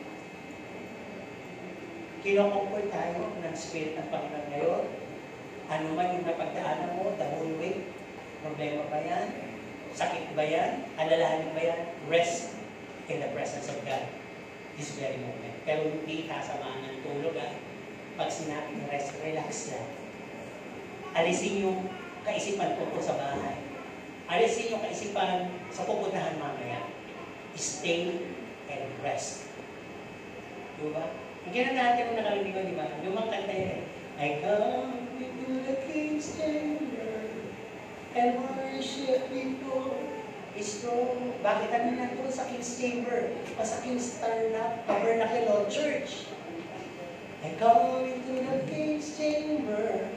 kinokomfort tayo ng spirit ng Panginoon ngayon. Ano man yung napagdaanan mo, the whole week, problema ba yan? Sakit ba yan? Alalahanin ba yan? Rest in the presence of God this very moment. Pero hindi kasamaan ng tulog. Pag sinabing rest, relax lang. Alisin yung kaisipan tungkol sa bahay. Alisin yung kaisipan sa pupuntahan mamaya. Stay and rest. Diba? Yung ginanatin mo nakarinig ko, di ba? Lumang kanta yun eh. I come into the King's chamber and worship before His throne. Bakit kami nandun sa King's chamber? O sa King's Tabernacle Church? I come into the King's chamber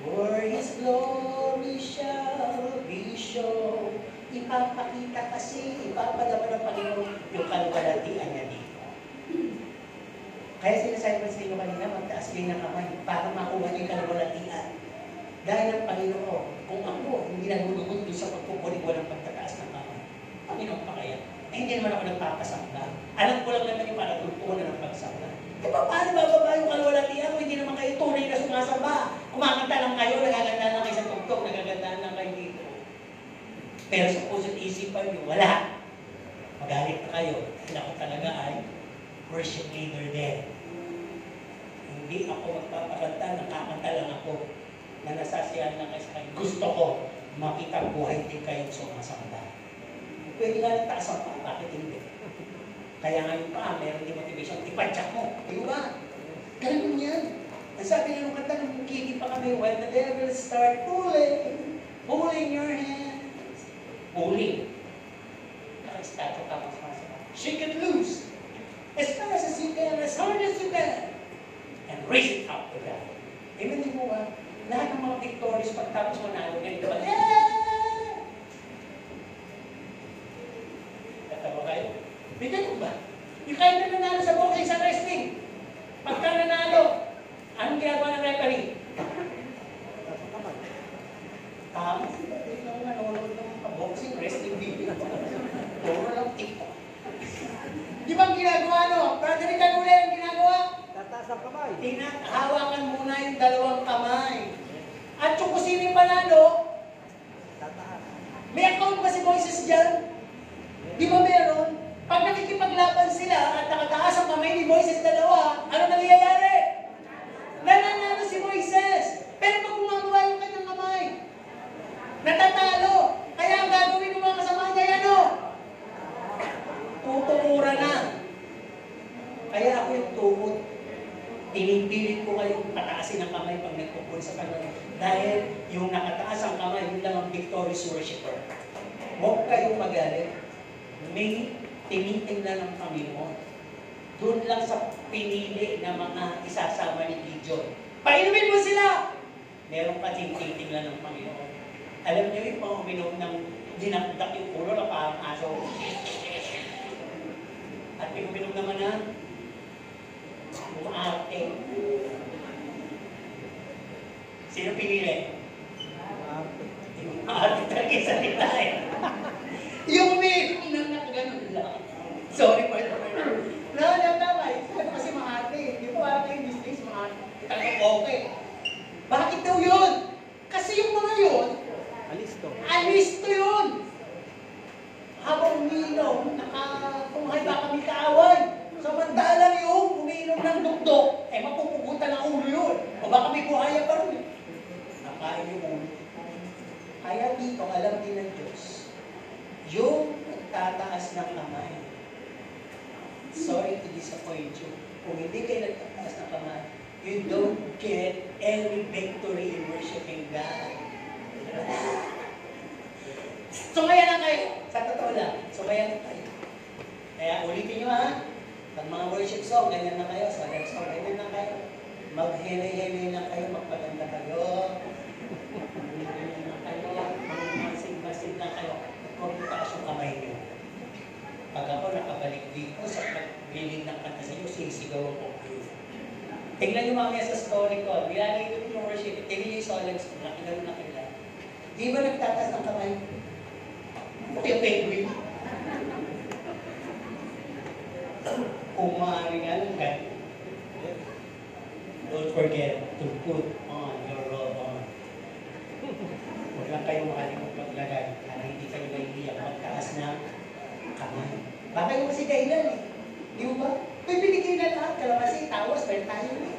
for His glory shall be shown. Ipapakita kasi, ipapadama ng Panginoon yung kalwalatian niya dito. Kaya sinasabi ko sa inyo kanina, magtaas kayo ng kamay para makuha niyo yung kalwalatian. Dahil ang Panginoon, kung ako hindi nagulugod doon sa pagpupulig walang pagtataas ng kamay, Panginoon pa kaya? Eh, hindi naman ako nagpapasangla. Alam ko lang naman yung para tulpunan ng pagsangla. E paano bababa yung kalwalatian kung hindi naman kayo tunay na sumasamba? Kumakanta lang kayo, nagaganda lang kayo sa tugtog, nagaganda lang kayo dito. Pero sa puso't isipan nyo, wala. Magalit na kayo. Dahil ako talaga ay worship leader din. Hindi ako magpapakanta, nakakanta lang ako na nasasiyahan lang kayo sa kayo. Gusto ko makita buhay din kayo sumasamba. Pwede nga lang taas ang pa, bakit hindi? Kaya ngayon pa, meron din motivation, ipadyak mo. Di ba? Ganun yan. Ang sabi nga nung kanta, nung kiki pa kami, when the devil start pulling your hands. Pulling. Naka-statue ka mas masama. Shake it loose. As fast as you can, as hard as you can. And raise it up to God. Amen, di mo ba? Lahat ng mga victories, pagtapos manalo, ganito ba? Yeah! Tatawa kayo? May ganun ba? Yung kahit na nanalo sa boxing, sa wrestling, pagka nanalo, anong ginagawa ng referee? Tama. Hindi lang nanonood ng boxing, wrestling video. Puro lang TikTok. Di ba ang ginagawa, no? Brother Rican uli ang ginagawa? Tataas ang kamay. Hawakan muna yung dalawang kamay. At yung kung sino yung panalo, Tataas. may account ba si Moises dyan? Di ba meron? Pag nakikipaglaban sila at nakataas ang kamay ni Moises dalawa, ano nangyayari? Nananalo si Moises. Pero pag bumaba yung kanyang kamay, natatalo. Kaya ang gagawin ng mga kasama niya, ano? Tutumura na. Kaya ako yung tuhod. Pinipilit ko kayong pataasin ang kamay pag nagpupul sa kanila. Dahil yung nakataas ang kamay, yun lang ang victorious worshiper. Huwag kayong magalit. May tinitingnan ng Panginoon. Doon lang sa pinili na mga isasama ni Gideon. Painumin mo sila! Meron pa tinitingnan ng Panginoon. Alam niyo yung mga uminom ng dinakdak yung ulo na parang aso. At may uminom naman na umaarte. Sino pinili? Umaarte talaga sa nila eh. Yung uminom na nakaganon lang. Sorry po. No, tama eh. Ano kasi maarte eh. Di ba parang kayo these days maarte? Talagang okay. Bakit daw yun? Kasi yung mga yun, alisto yun. Habang umiinom, kung ba kami kaaway. Samantalang yung umiinom ng dukdok, eh mapupugutan ang ulo yun. O baka may buhaya pa rin. Nakain yung ulo. Kaya dito, alam din ng Diyos, yung nagtataas ng kamay. Sorry to disappoint you. Kung hindi kayo nagtataas ng kamay, you don't get any victory in worshiping God. Sumayan lang kayo. Sa totoo lang, sumayan lang kayo. Kaya ulitin nyo ha. Pag mga worship song, ganyan na kayo. Sa next song, ganyan na kayo. Maghelay-helay na kayo, magpaganda kayo. Maghelay na kayo. Magsig-masig na kayo. Huwag itaas yung kamay nyo. Pag ako nakabalik dito sa pagbili ng kanta sa inyo, sisigaw ko. Tingnan nyo mamaya sa story ko. Bilagay ko yung worship. Tingnan nyo yung solens ko. Nakilaro na kayo. Di ba nagtatas ng kamay? Yung penguin. Kung maaari nga lang kayo. Don't forget to put on your robe on. Huwag lang kayong makalimut maglagay para hindi kayo naiiyak magtaas ng kamay. Baka yung kasi dahilan eh. Di ba? May binigay na lahat. Kalabasi, tawas, pero tayo eh.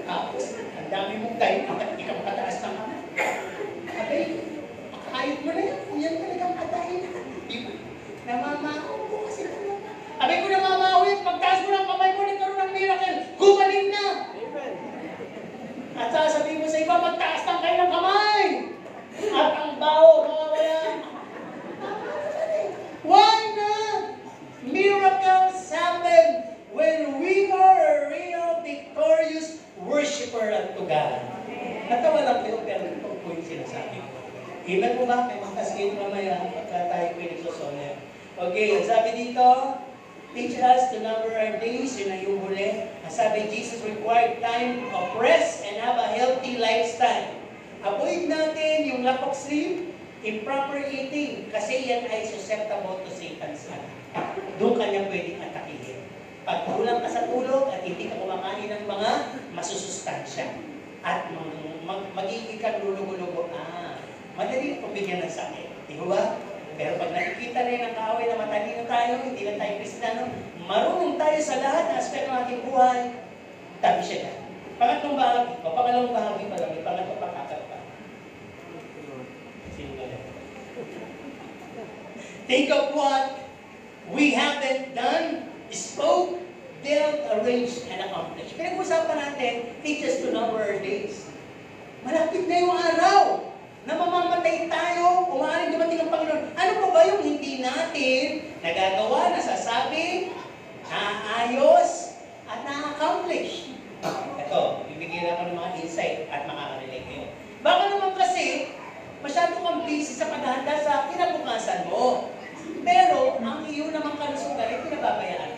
Tapos, ang dami mong dahil, hindi ka makataas ng kamay. Abay, makakayot mo na yan. Kung yan talagang katahin. Di ba? Namamahaw ko kasi talaga. Abay ko namamahaw yan. Pagtaas mo ng kamay mo, nagkaroon ng miracle. Gumaling na! Amen. At sasabihin mo sa iba, magtaas lang kayo ng kamay. At ang bao, mawawala. Why not? Miracles happen when we are a real victorious worshiper unto God. Natawa lang kayo, pero ito po yung sinasabi ko. Amen po ba? May makasigit mamaya pagka tayo po yung susole. Okay, ang sabi dito, teach us to number our days, yun ang yung huli. Ang sabi, Jesus required time of rest and have a healthy lifestyle. Avoid natin yung lack of sleep, improper eating, kasi yan ay susceptible to Satan's attack. Doon kanya pwedeng atakihin. Pag kulang ka sa tulog at hindi ka kumakain ng mga masusustansya at magiging kang lulugo-lugo, madali kung bigyan ng sakit. Di ba? Pero pag nakikita rin ang kaaway na matalino tayo, hindi lang tayo Kristiyano, marunong tayo sa lahat na aspect ng ating buhay, tabi siya na. Pangatlong bahagi, o pangalawang bahagi pa lang, may pangatlong pangkakat pa. Sino ba yan? Think of We haven't done, spoke, dealt, arranged, and accomplished. Pinag-usapan natin, teach us to number our days. Malapit na yung araw na mamamatay tayo, umaring dumating ang Panginoon. Ano pa ba yung hindi natin nagagawa, nasasabi, naayos, at na-accomplish? Ito, bibigyan ako ng mga insight at makaka-relate kayo. Baka naman kasi, masyado kang busy sa paghahanda sa kinabukasan mo. Pero, ang iyo namang kalusugan ay pinababayaan.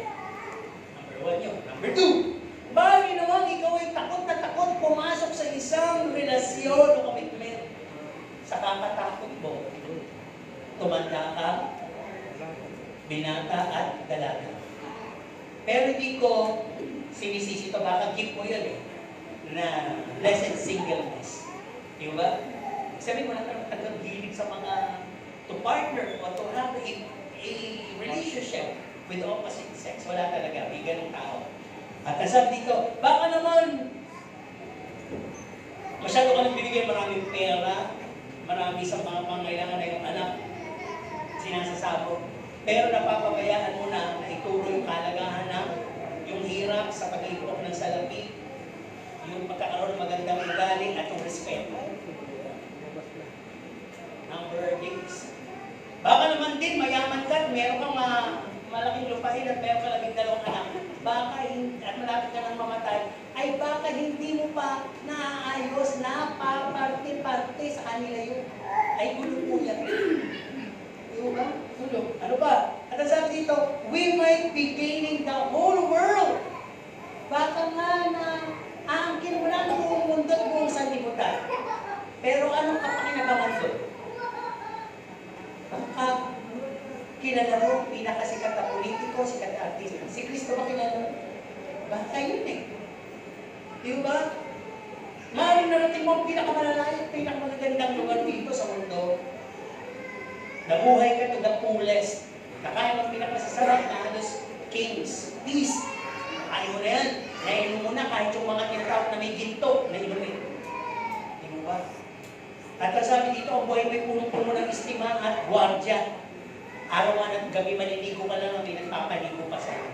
Number 1 yun. Number 2, bakit naman ikaw ay takot na takot pumasok sa isang relasyon o commitment? Sa kakatakot mo, tumanda ka, binata at dalaga. Pero hindi ko sinisisi ito, baka gift mo yun na blessed singleness. Di ba? Sabi mo na talagang hilig sa mga to partner o to have a relationship with the opposite sex. Wala talaga, may ganong tao. At sabi dito, baka naman masyado ka nang binigay maraming pera, marami sa mga pangailangan na yung anak, sinasasabog. Pero napapabayaan mo na ituro yung kalagahan ng yung hirap sa pag-iipok ng salapi, yung pagkakaroon ng magandang ugali at yung respeto. Number 8. Baka naman din, mayaman ka, meron kang malaking lupain at meron ka labing 2 anak. Baka, at malapit ka nang mamatay, ay baka hindi mo pa naaayos, napaparte-parte sa kanila yun. Ay gulo po yan. Di ba? Gulo. Ano ba? At ang sabi dito, we might be gaining the whole world. Baka nga na aangkin mo na ang buong mundo at buong sanlibutan. Pero anong kapakinabangan doon? Baka kilala mo, pinakasikat na politiko, sikat na artista. Si Kristo ba kilala mo? Baka yun eh. Di ba? Maaaring narating mo ang pinakamalalayo, pinakamagandang lugar dito sa mundo. Nabuhay ka to the fullest. Nakain mo ang pinakasasarap na halos kings, peace. Nakain mo na yan. Nainom mo na kahit yung mga tinatawag na may ginto, nainumin. Di ba? At sabi dito, ang buhay may punong-puno ng estima at gwardya. Araw-araw at gabi maliligo ka lang, may nagpapaligo pa sa'yo.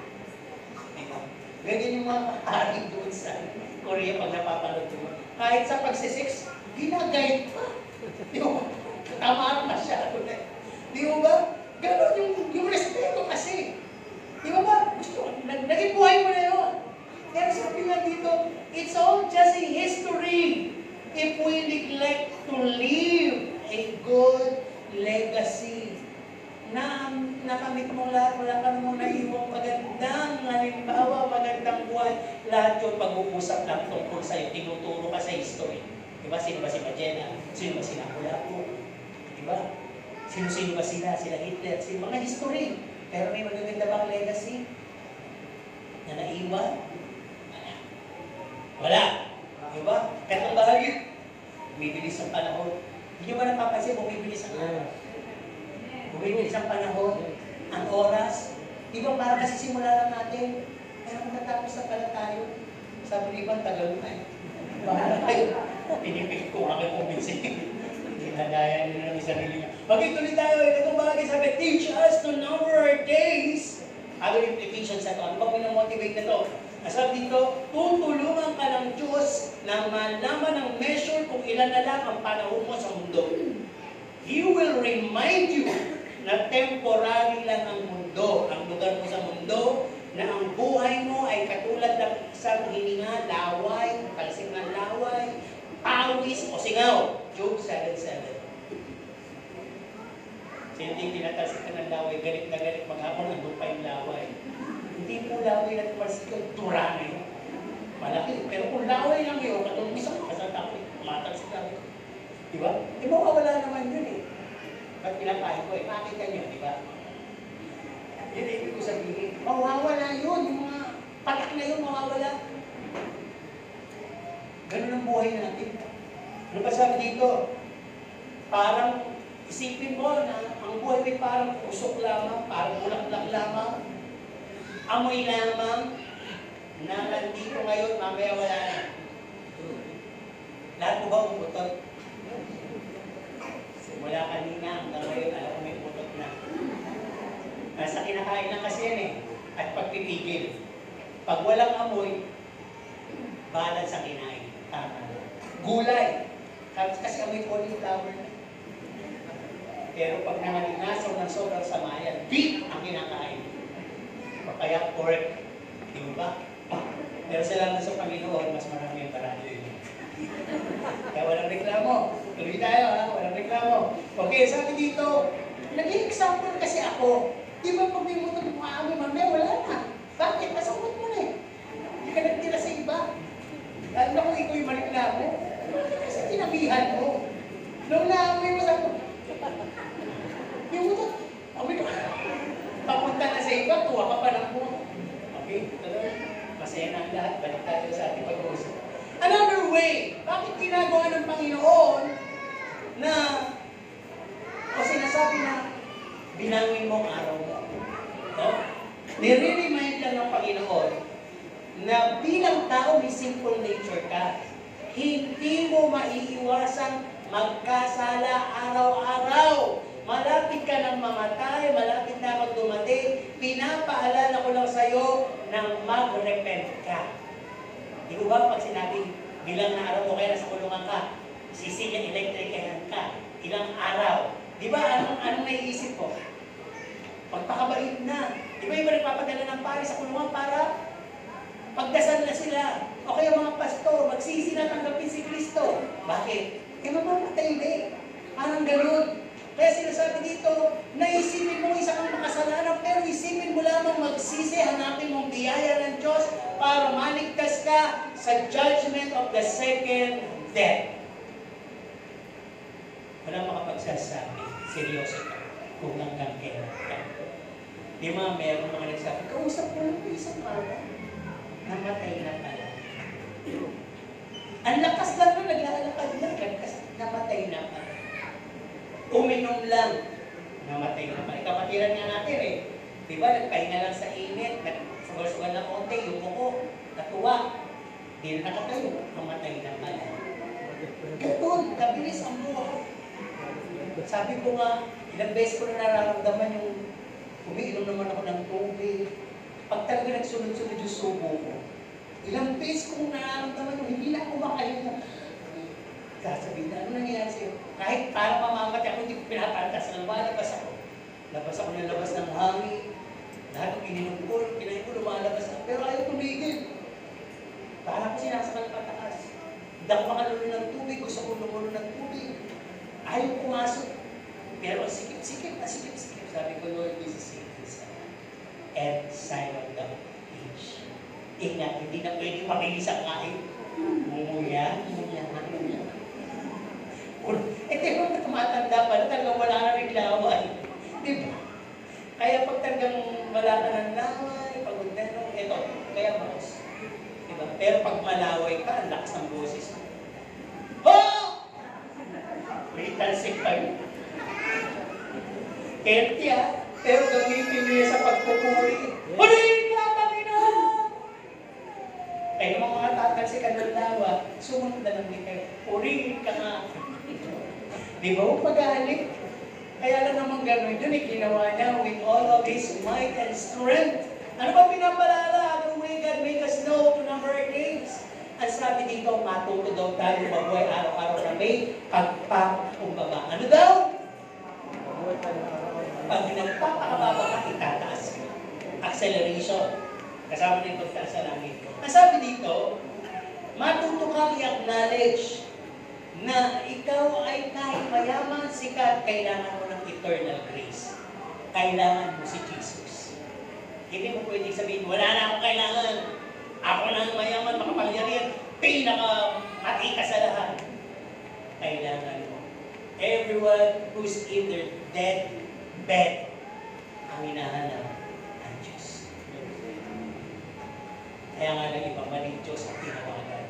Ganyan yung mga hari doon sa Korea pag napapanood mo. Kahit sa pagsisix, ginagayad pa. Di ba? Tama ka siya. Di ba? Ganon yung respeto kasi. Di ba? Gusto, naging buhay mo na yun. Pero sabi nga dito, it's all just a history if we neglect to leave a good legacy. Na nakamit mo lahat, wala ka namang naiwang magandang halimbawa, magandang buhay. Lahat yung pag-uusap lang tungkol sa'yo, tinuturo ka sa history. Diba? Sino ba si Magena? Sino ba si Napoleon? Diba? Sino-sino ba sila? Sila Hitler? Sino mga history? Pero may magaganda bang legacy na naiwan? Wala. Diba? Kaya kung bahagi, bumibilis ang panahon. Hindi nyo ba napapansin, bumibilis ang araw? Bumibilis ang panahon, ang oras. Di ba para kasi simula lang natin, pero matatapos na pala tayo. Sabi ni Ivan, tagal na eh. Bahala kayo. Pinipigit ko aking kumbinsin. Hinadaya nila ng sarili niya. Magituloy tayo, itong bagay sabi, teach us to number our days. Other implications na ito. Ano ba pinamotivate na ito? Sabi dito, tutulungan ka ng Diyos na malaman ng measure kung ilan na lang ang panahon mo sa mundo. He will remind you na temporary lang ang mundo, ang lugar mo sa mundo, na ang buhay mo ay katulad ng isang hininga, laway, kalsik ng laway, pawis o singaw. Job 7:7. Sino yung tinatalsik ka ng laway, galit na galit, maghapon ang lupa yung laway. Hindi po laway na tumalsik yung turano yun. Malaki. Pero kung laway lang yun, katulad isang kasal tapos, matalsik lang yun. Diba? Di ba wala naman yun eh. Ba't pinapahin ko eh? Makita nyo, di ba? Yun ay ibig ko sabihin. Mawawala yun. Yung mga patak na yun, mawawala. Ganun ang buhay natin. Ano pa sabi dito? Parang isipin mo na ang buhay ay parang usok lamang, parang bulaklak lamang, amoy lamang, na nandito ngayon, mamaya wala na. Lahat mo ba umutot? Simula kanina, hanggang ngayon, alam ko may umutot na. Sa kinakain lang kasi yan eh. At pagpipigil. Pag walang amoy, balad sa kinain. Tama. Gulay. Kasi amoy cauliflower na. Pero pag nangalinasaw ng sobrang samayan, beef ang kinakain. O kaya pork. Di ba? Pero salamat sa Panginoon, mas marami yung parado yun. Kaya walang reklamo. Tuloy tayo ha, walang reklamo. Okay, sabi dito, naging example kasi ako. Di ba pag may motor mo aamoy, mamaya wala na. Bakit? Nasakot mo na eh. Hindi ka nagtira sa iba. Lalo na kung ikaw yung mareklamo. Kasi tinabihan mo. Nung naamoy mo sa yung motor, amoy ko. Papunta na sa iba, tuwa ka pa lang mo. Okay, tuloy. Masaya na ang lahat. Balik tayo sa ating pag-uusap. Another way, bakit ginagawa ng Panginoon na o sinasabi na binangin mo ang araw mo? No? Nire-remind lang ng Panginoon na bilang tao may simple nature ka. Hindi mo maiiwasang magkasala araw-araw. Malapit ka ng mamatay, malapit na kang dumating, pinapaalala ko lang sa'yo na mag-repent ka. Di ko ba pag sinabi, bilang na araw mo kaya nasa kulungan ka, sisilya electric ka, ilang araw. Di ba, anong naiisip ko? Pagpakabait na. Di ba iba nagpapadala ng pari sa kulungan para pagdasal na sila. O kaya mga pastor, magsisi na tanggapin si Kristo. Bakit? Eh mamamatay na eh. Parang ganun. Kaya sinasabi dito, naisipin mo isa kang makasalanan, pero isipin mo lamang magsisi, hanapin mong biyaya ng Diyos para maligtas ka sa judgment of the second death. Wala makapagsasabi, seryoso ka, kung hanggang kailan ka. Di ba, meron mga nagsabi, kausap ko lang isang araw, namatay na pala. Ang lakas lang na naglalakad lang, namatay na pala. Uminom lang, namatay na pala. Kapatiran nga natin eh. Di ba, nagpahinga lang sa init, nagsugal-sugal na konti, yung buko, natuwa. Di na nakatayo, namatay na pala. Ganun, kabilis ang buhay. Sabi ko nga, ilang beses ko na nararamdaman yung umiinom naman ako ng tubig. Pag talaga nagsunod-sunod yung subo ko, ilang beses kong nararamdaman yung hindi na ako makahinga. Sasabihin na, ano nangyayari sa'yo? Kahit parang mamamatay ako, hindi ko pinapantas na lumalabas ako. Labas ako ng labas ng hangin. Lahat ng ininom ko, kinain ko, lumalabas ako. Pero ayaw tumigil. Parang ko sinasakal pataas. Hindi ako makalulo ng tubig, gusto ko lumulo ng tubig. Ayaw pumasok. Pero sikip-sikip na sikip-sikip. Sabi ko, Lord, this is it. And sign of the age. Ingat, hindi na pwede mabilis ang kain. Mumuya. Ito yung tumatanda pa, talagang wala na rin laway. Diba? Kaya pag talagang wala ka ng laway, pagod na nung, ito, kaya boss. Diba? Pero pag malaway ka, ang lakas ng boses mo. Oh! May talsik pa yun. Healthy pero gamitin niya sa pagpupuri. Huliin ka, Panginoon! Kaya yung mga tatalsikan ng lawa, sumunod na lang din kayo. Purihin ka nga. Di ba huwag pag-ahalik? Kaya lang naman gano'n yun, ginawa niya with all of His might and strength. Ano ba pinapalala? Ano way God make us know to number our days? Ang sabi dito, matuto daw tayo mabuhay araw-araw na may pagpakumbaba. Ano daw? Pag nagpapakababa ka, itataas ka. Acceleration. Kasama na yung pagtaas sa langit. Ang sabi dito, matuto kang i-acknowledge na ikaw ay kahit mayaman, sikat, kailangan mo ng eternal grace. Kailangan mo si Jesus. Hindi mo pwedeng sabihin, wala na akong kailangan. Ako na ang mayaman, makapangyarihan, pinaka-matika sa lahat. Kailangan mo. Everyone who's in their dead bed ang hinahanap ang Diyos. Kaya nga lang iba, maling Diyos ang tinawagan.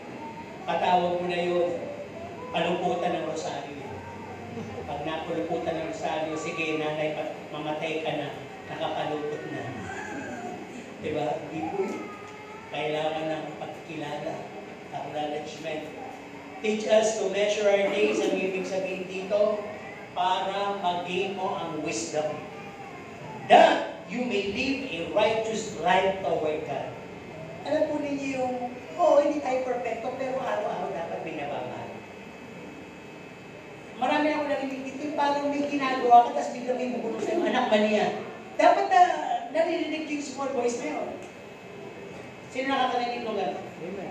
Patawag mo na yun. Paluputan ng rosaryo. Pag napuluputan ng rosaryo, sige, nanay, mamatay ka na, nakapalupot na. Diba? Hindi po yun. Kailangan ng pagkilala, acknowledgement. Teach us to measure our days, ang ibig sabihin dito, para mag-gain mo ang wisdom. That you may live a righteous life toward God. Alam po ninyo yung, hindi tayo perfecto, pero araw-araw dapat binababal. Marami ako narinig dito, yung parang may ginagawa ka, tapos biglang may bubulong sa'yo, anak ba niya? Dapat na naririnig yung small voice na yun. Sino nakakarinig nung gano'n? Amen.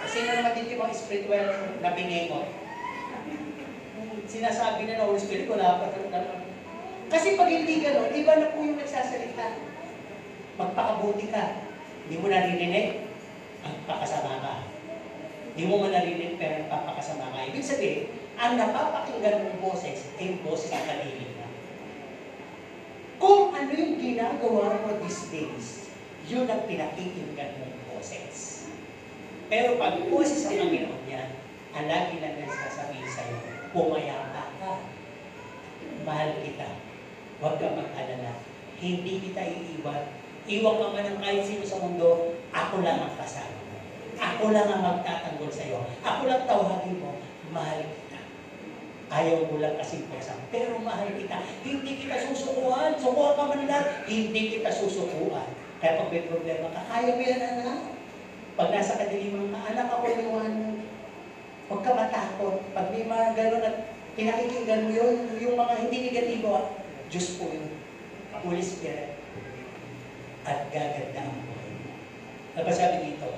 Sino naman dito yung mga spiritual na bingengot? Sinasabi na Holy Spirit, wala pa. Kasi pag hindi gano'n, iba na po yung nagsasalita. Magpakabuti ka. Hindi mo naririnig, magpakasama ka. Hindi mo manarinig, pero nagpapakasama ka. Ibig sabihin, ang napapakinggan mong boses, ay boses sa kanilin na. Kung ano yung ginagawa mo these days, yun ang pinakikinggan mong boses. Pero pag boses sa Panginoon yan, ang lagi lang yan sasabihin sa'yo, pumayapa ka. Mahal kita. Huwag ka mag-alala. Hindi kita iiwan. Iwan ka man ng kahit sino sa mundo, ako lang ang kasama mo. Ako lang ang magtatanggol sa'yo. Ako lang tawagin mo, mahal kita. Ayaw mo lang kasing pasang, pero mahal kita. Hindi kita susukuhan. Sukuhan ka man lang, hindi kita susukuhan. Kaya pag may problema ka, kaya mo yan, anak. Pag nasa kadiliman ka, anak ako iwan mo. Huwag ka matakot. Pag may mga gano'n at pinakikinggan mo yun, yung mga hindi negatibo, Diyos po yun. Holy Spirit. At gaganda ang buhay. Ano ba sabi dito?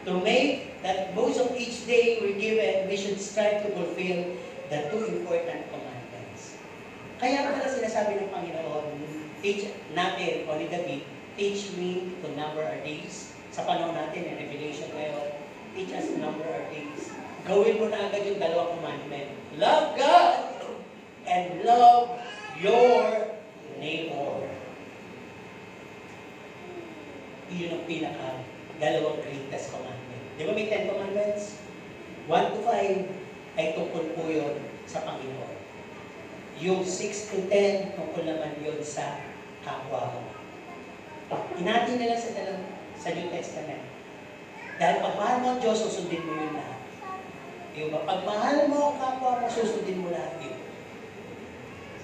To make that most of each day we're given, we should strive to fulfill the two important commandments. Kaya pala sinasabi ng Panginoon, teach natin, o ni David, teach me to number our days. Sa panahon natin, in Revelation ngayon, teach us to number our days. Gawin mo na agad yung dalawang commandment. Love God and love your neighbor. Iyon ang dalawang greatest commandment. Di ba may 10 commandments? 1 to 5 ay tungkol po yun sa Panginoon. Yung 6 to 10, tungkol naman yun sa kapwa mo. Inati nila sa New Testament. Dahil pagmahal mo ang Diyos, susundin mo yun lahat. Yung pagmahal mo ang kapwa mo, susundin mo lahat yun.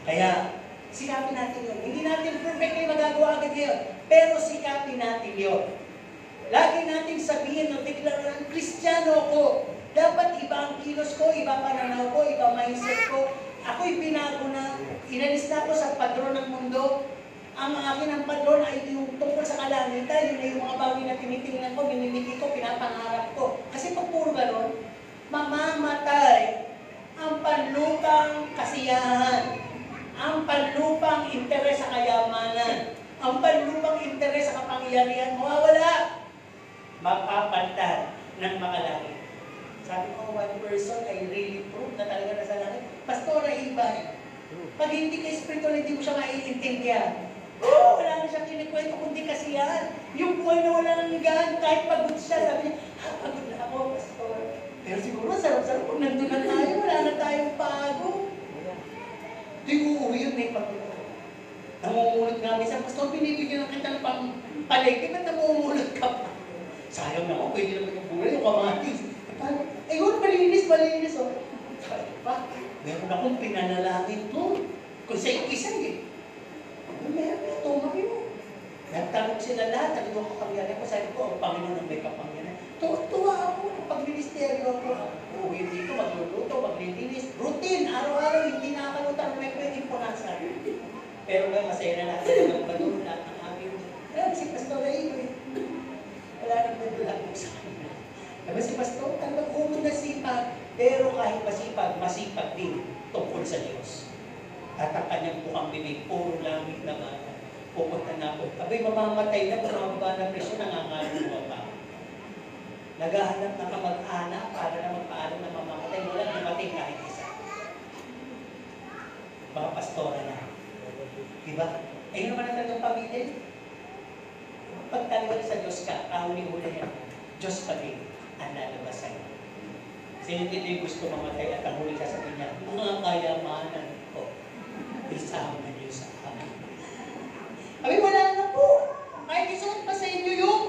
Kaya, sikapin natin yun. Hindi natin perfectly magagawa agad yun. Pero sikapin natin yun. Lagi natin sabihin o deklaran, Kristiyano ako. Dapat iba ang kilos ko, iba pananaw ko, iba mindset ko. Ako'y binago na, inalis na ako sa padron ng mundo. Ang akin ang padron ay yung tungkol sa kalangitan. Yun ay yung mga bagay na tinitingnan ko, minimiti ko, pinapangarap ko. Kasi pag puro gano'n, mamamatay ang panlupang kasiyahan, ang panlupang interes sa kayamanan, ang panlupang interes sa kapangyarihan, mawawala. Mapapalitan ng makalangit. Sabi ko, one person ay really prove na talaga nasa langit. Pastor, ay iba. Pag hindi ka spiritual, hindi mo siya maiintindihan. Wala na siya kinikwento, kundi kasiyahan. Yung buhay na wala nang ligahan, kahit pagod siya, sabi niya, pagod na ako, Pastor. Pero siguro, sarap-sarap kung nandun na tayo, wala na tayong pagod. Di uuwi yun, may pagod. Namumulot nga, minsan, Pastor, binibigyan ng kitang paligid, ba't namumulot ka pa? Sayang naman, pwede naman yung buhay, yung kamatis. Ayun, malinis, oh. Sabi pa, meron akong pinanalangin to. Kung sa isa eh. Meron, tumak yun. Nagtanong sila lahat, ang iyong kapangyarihan ko. Sabi ko, ang Panginoon ang may kapangyarihan. Tuwa ako, pag-ministeryo ako. Uwi dito, magluluto, maglilinis. Routine, araw-araw, hindi nakakalutan. May pwedeng punasan. Pero nga, masaya na natin ang patuloy lahat ng aming. Alam, si Pastor Rayo eh. Wala nang nagulak mo sa kanya. Diba si Pastor, talagang umunod na sipag, pero kahit masipag din tungkol sa Diyos. At ang kanyang bukang bibig, puro langit na bata. Pupunta na po. Abay, mamamatay na, bumababa na presyo, nangangaluwa pa. Naghahanap na kamag-anak para na magpaalam na mamamatay. Walang dumating kahit isa. Mga pastora na. Diba? Ayun naman ang talagang pamilya. Pagtaliwan sa Diyos ka, kahuli-huli yan. Diyos pa din ang lalabas sa'yo. Sino hindi gusto mamatay at ang huli ka sa kanya, mga kayamanan ko, isama niyo sa akin. Abi, wala na po. Kahit isuot pa sa inyo yung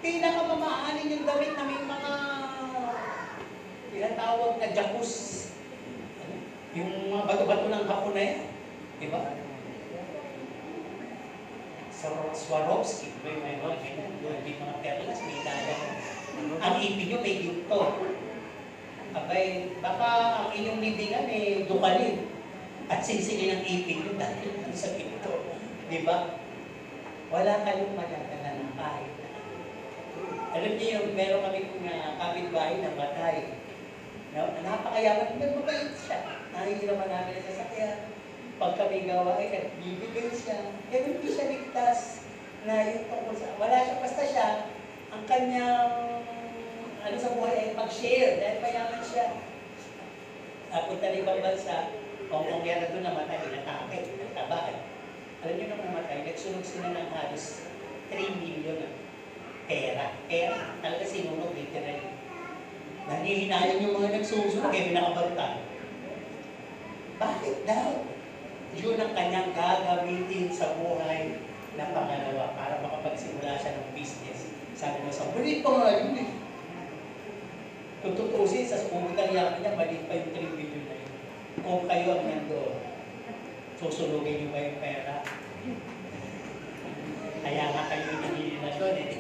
pinakamamaanin yung damit na may mga tinatawag na jacuzzi. Yung mga bato-bato ng hapon na yan. Diba? Swarovski, may mga ganyan, may mga perlas, may talagang ang ipin nyo may ginto. Abay, baka ang inyong libingan dukalin at sinsingin ang ipin nyo dahil sa ginto. Di ba? Wala kayong madadala ng kahit. Alam niyo yung meron kami kapitbahay na matay. Napakayaman, nagmabait siya. Nahihiraman namin sa sasakyan. Pag kami gawa ay nagbibigay siya. Pero hindi siya ligtas na yung tungkol sa... Wala siya, basta siya, ang kanyang sa buhay ay mag-share dahil mayaman siya. Napunta na ibang bansa, kung yan na doon namatay, natake, nagtabaan. Alam niyo naman namatay, nagsunog sila ng halos 3 million na pera. Kaya talaga sinunog literally. Nanihinayan yung mga nagsusunog, kaya pinakabantay. Bakit daw? Yun ang kanyang gagamitin sa buhay na pangalawa para makapagsimula siya ng business. Sabi mo sa maliit pa nga yun eh. Kung tutusin, sa pumunta niya maliit pa yung 3 million na yun. Kung kayo ang nandoon, susunugin niyo ba yung pera? Kaya nga kayo hindi na doon eh.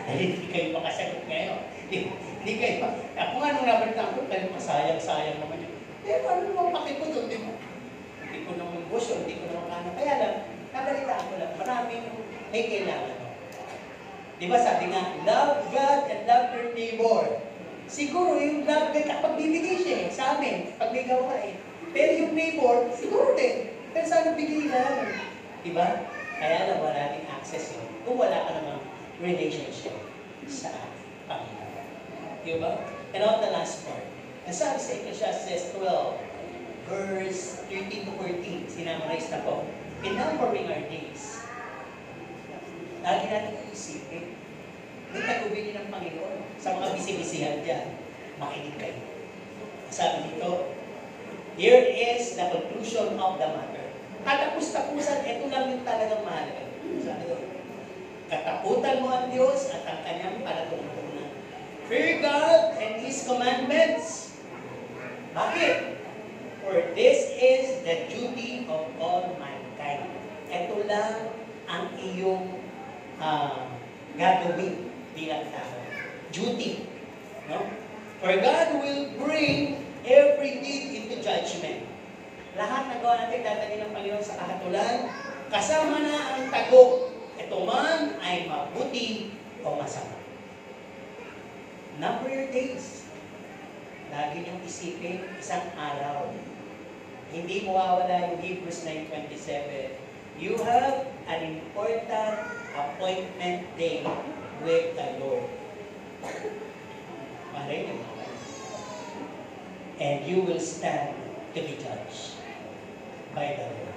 Dahil hindi kayo makasagot ngayon. Hindi kayo. Ako nga nung nabalitaan ko, kayo masayang-sayang naman yun. Pero ano naman pakiko doon, di mo? Hindi ko naman busyo, hindi ko naman kano. Kaya lang, nabalitaan ko lang, maraming may kailangan. Di ba sabi nga, love God and love your neighbor. Siguro yung love God, kapag bibigay siya sa amin, pag may gawain. Pero yung neighbor, siguro din. Pero sana bigay lang. Di ba? Kaya lang wala nating access yun. Kung wala ka namang relationship sa Panginoon. Di ba? And on the last part, nasabi sa Ecclesiastes 12, verse 13 to 14, sinamarize na po, in numbering our days, lagi natin iisipin, may tagubin ng Panginoon sa mga bisibisihan dyan. Makinig kayo. Sabi dito, here is the conclusion of the matter. Katapos-tapusan, ito lang yung talagang mahalaga. Sabi doon, katakutan mo ang Diyos at ang kanyang palatuntunan. Fear God and His commandments. Bakit? For this is the duty of all mankind. Ito lang ang iyong gagawin bilang tao. Duty. No? For God will bring every deed into judgment. Lahat na gawa natin dadalhin ng Panginoon sa kahatulan, kasama na ang tago. Ito man ay mabuti o masama. Number your days. Lagi niyong isipin, isang araw. Hindi mawawala yung Hebrews 9:27. You have an important appointment day with the Lord. Malay niyo mga. And you will stand to be judged by the Lord.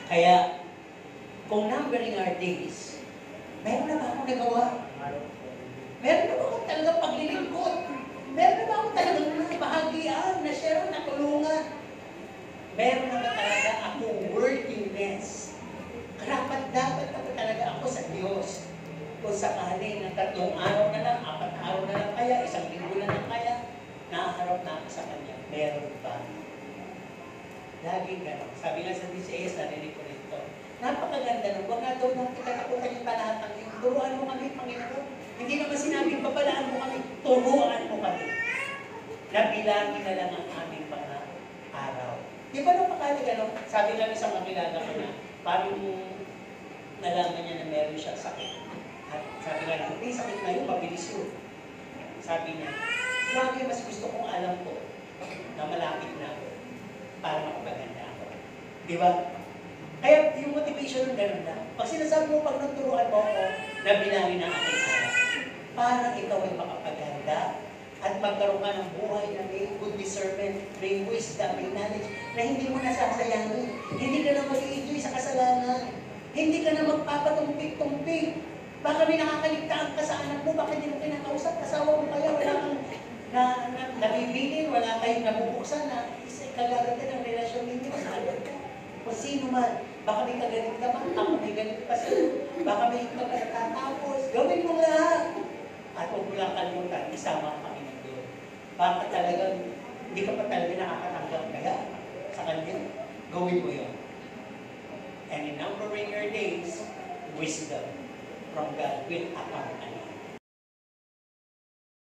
Kaya, kung numbering our days, meron na ba akong nagawa? Meron na ba akong talagang paglilingkod? Meron na ba akong talagang nabahagian, na-share, natulungan? Meron na ba talaga akong worthiness? Karapat-dapat na ba talaga ako sa Diyos? Kung sakali na 3 araw na lang, 4 araw na lang kaya, 1 linggo na lang kaya, nakaharap na ako sa Kanya. Meron ba? Laging gano'n. Sabi nga sa DCS, narinig ko rin ito. Napakaganda nung, huwag na daw nang kitatakutan yung talatang yun. Turuan mo kami, Panginoon. Hindi naman sinabing papalaan mo kami, turuan mo kami. Nabilangin na lang ang aming mga araw. Di ba napakalaga no? Sabi namin sa makilala ko na, parang nalaman niya na meron siyang sakit. At sabi nga lang, may sakit na yun, mabilis yun. Sabi niya, grabe, mas gusto kong alam ko na malapit na ako para makapaganda ako. Di ba? Kaya yung motivation ng ganun na, pag sinasabi mo, pag nagturuan mo ako, nabilangin ang aking araw. Para ikaw ay makapaganda at magkaroon ka ng buhay na may good discernment, may wisdom, may knowledge, na hindi mo nasasayangin. Hindi ka na mag-i-enjoy sa kasalanan. Hindi ka na magpapatumpik-tumpik. Baka may nakakaligtaan ka sa anak mo, baka hindi mo kinakausap, kasawa mo kaya, wala kang nabibilin, wala kayong nabubuksan na kagaganda ng relasyon ninyo sa anak mo. Kung sino man, baka may kagalit ka man, ako may galit pa sa'yo, baka may ikaw ka natatapos, gawin mo lahat. At huwag mo lang kalimutan, isama ang Panginoon Diyos. Baka talagang, hindi ka pa talaga nakakatanggap kaya sa Kanya, gawin mo yun. And in numbering your days, wisdom from God will accompany.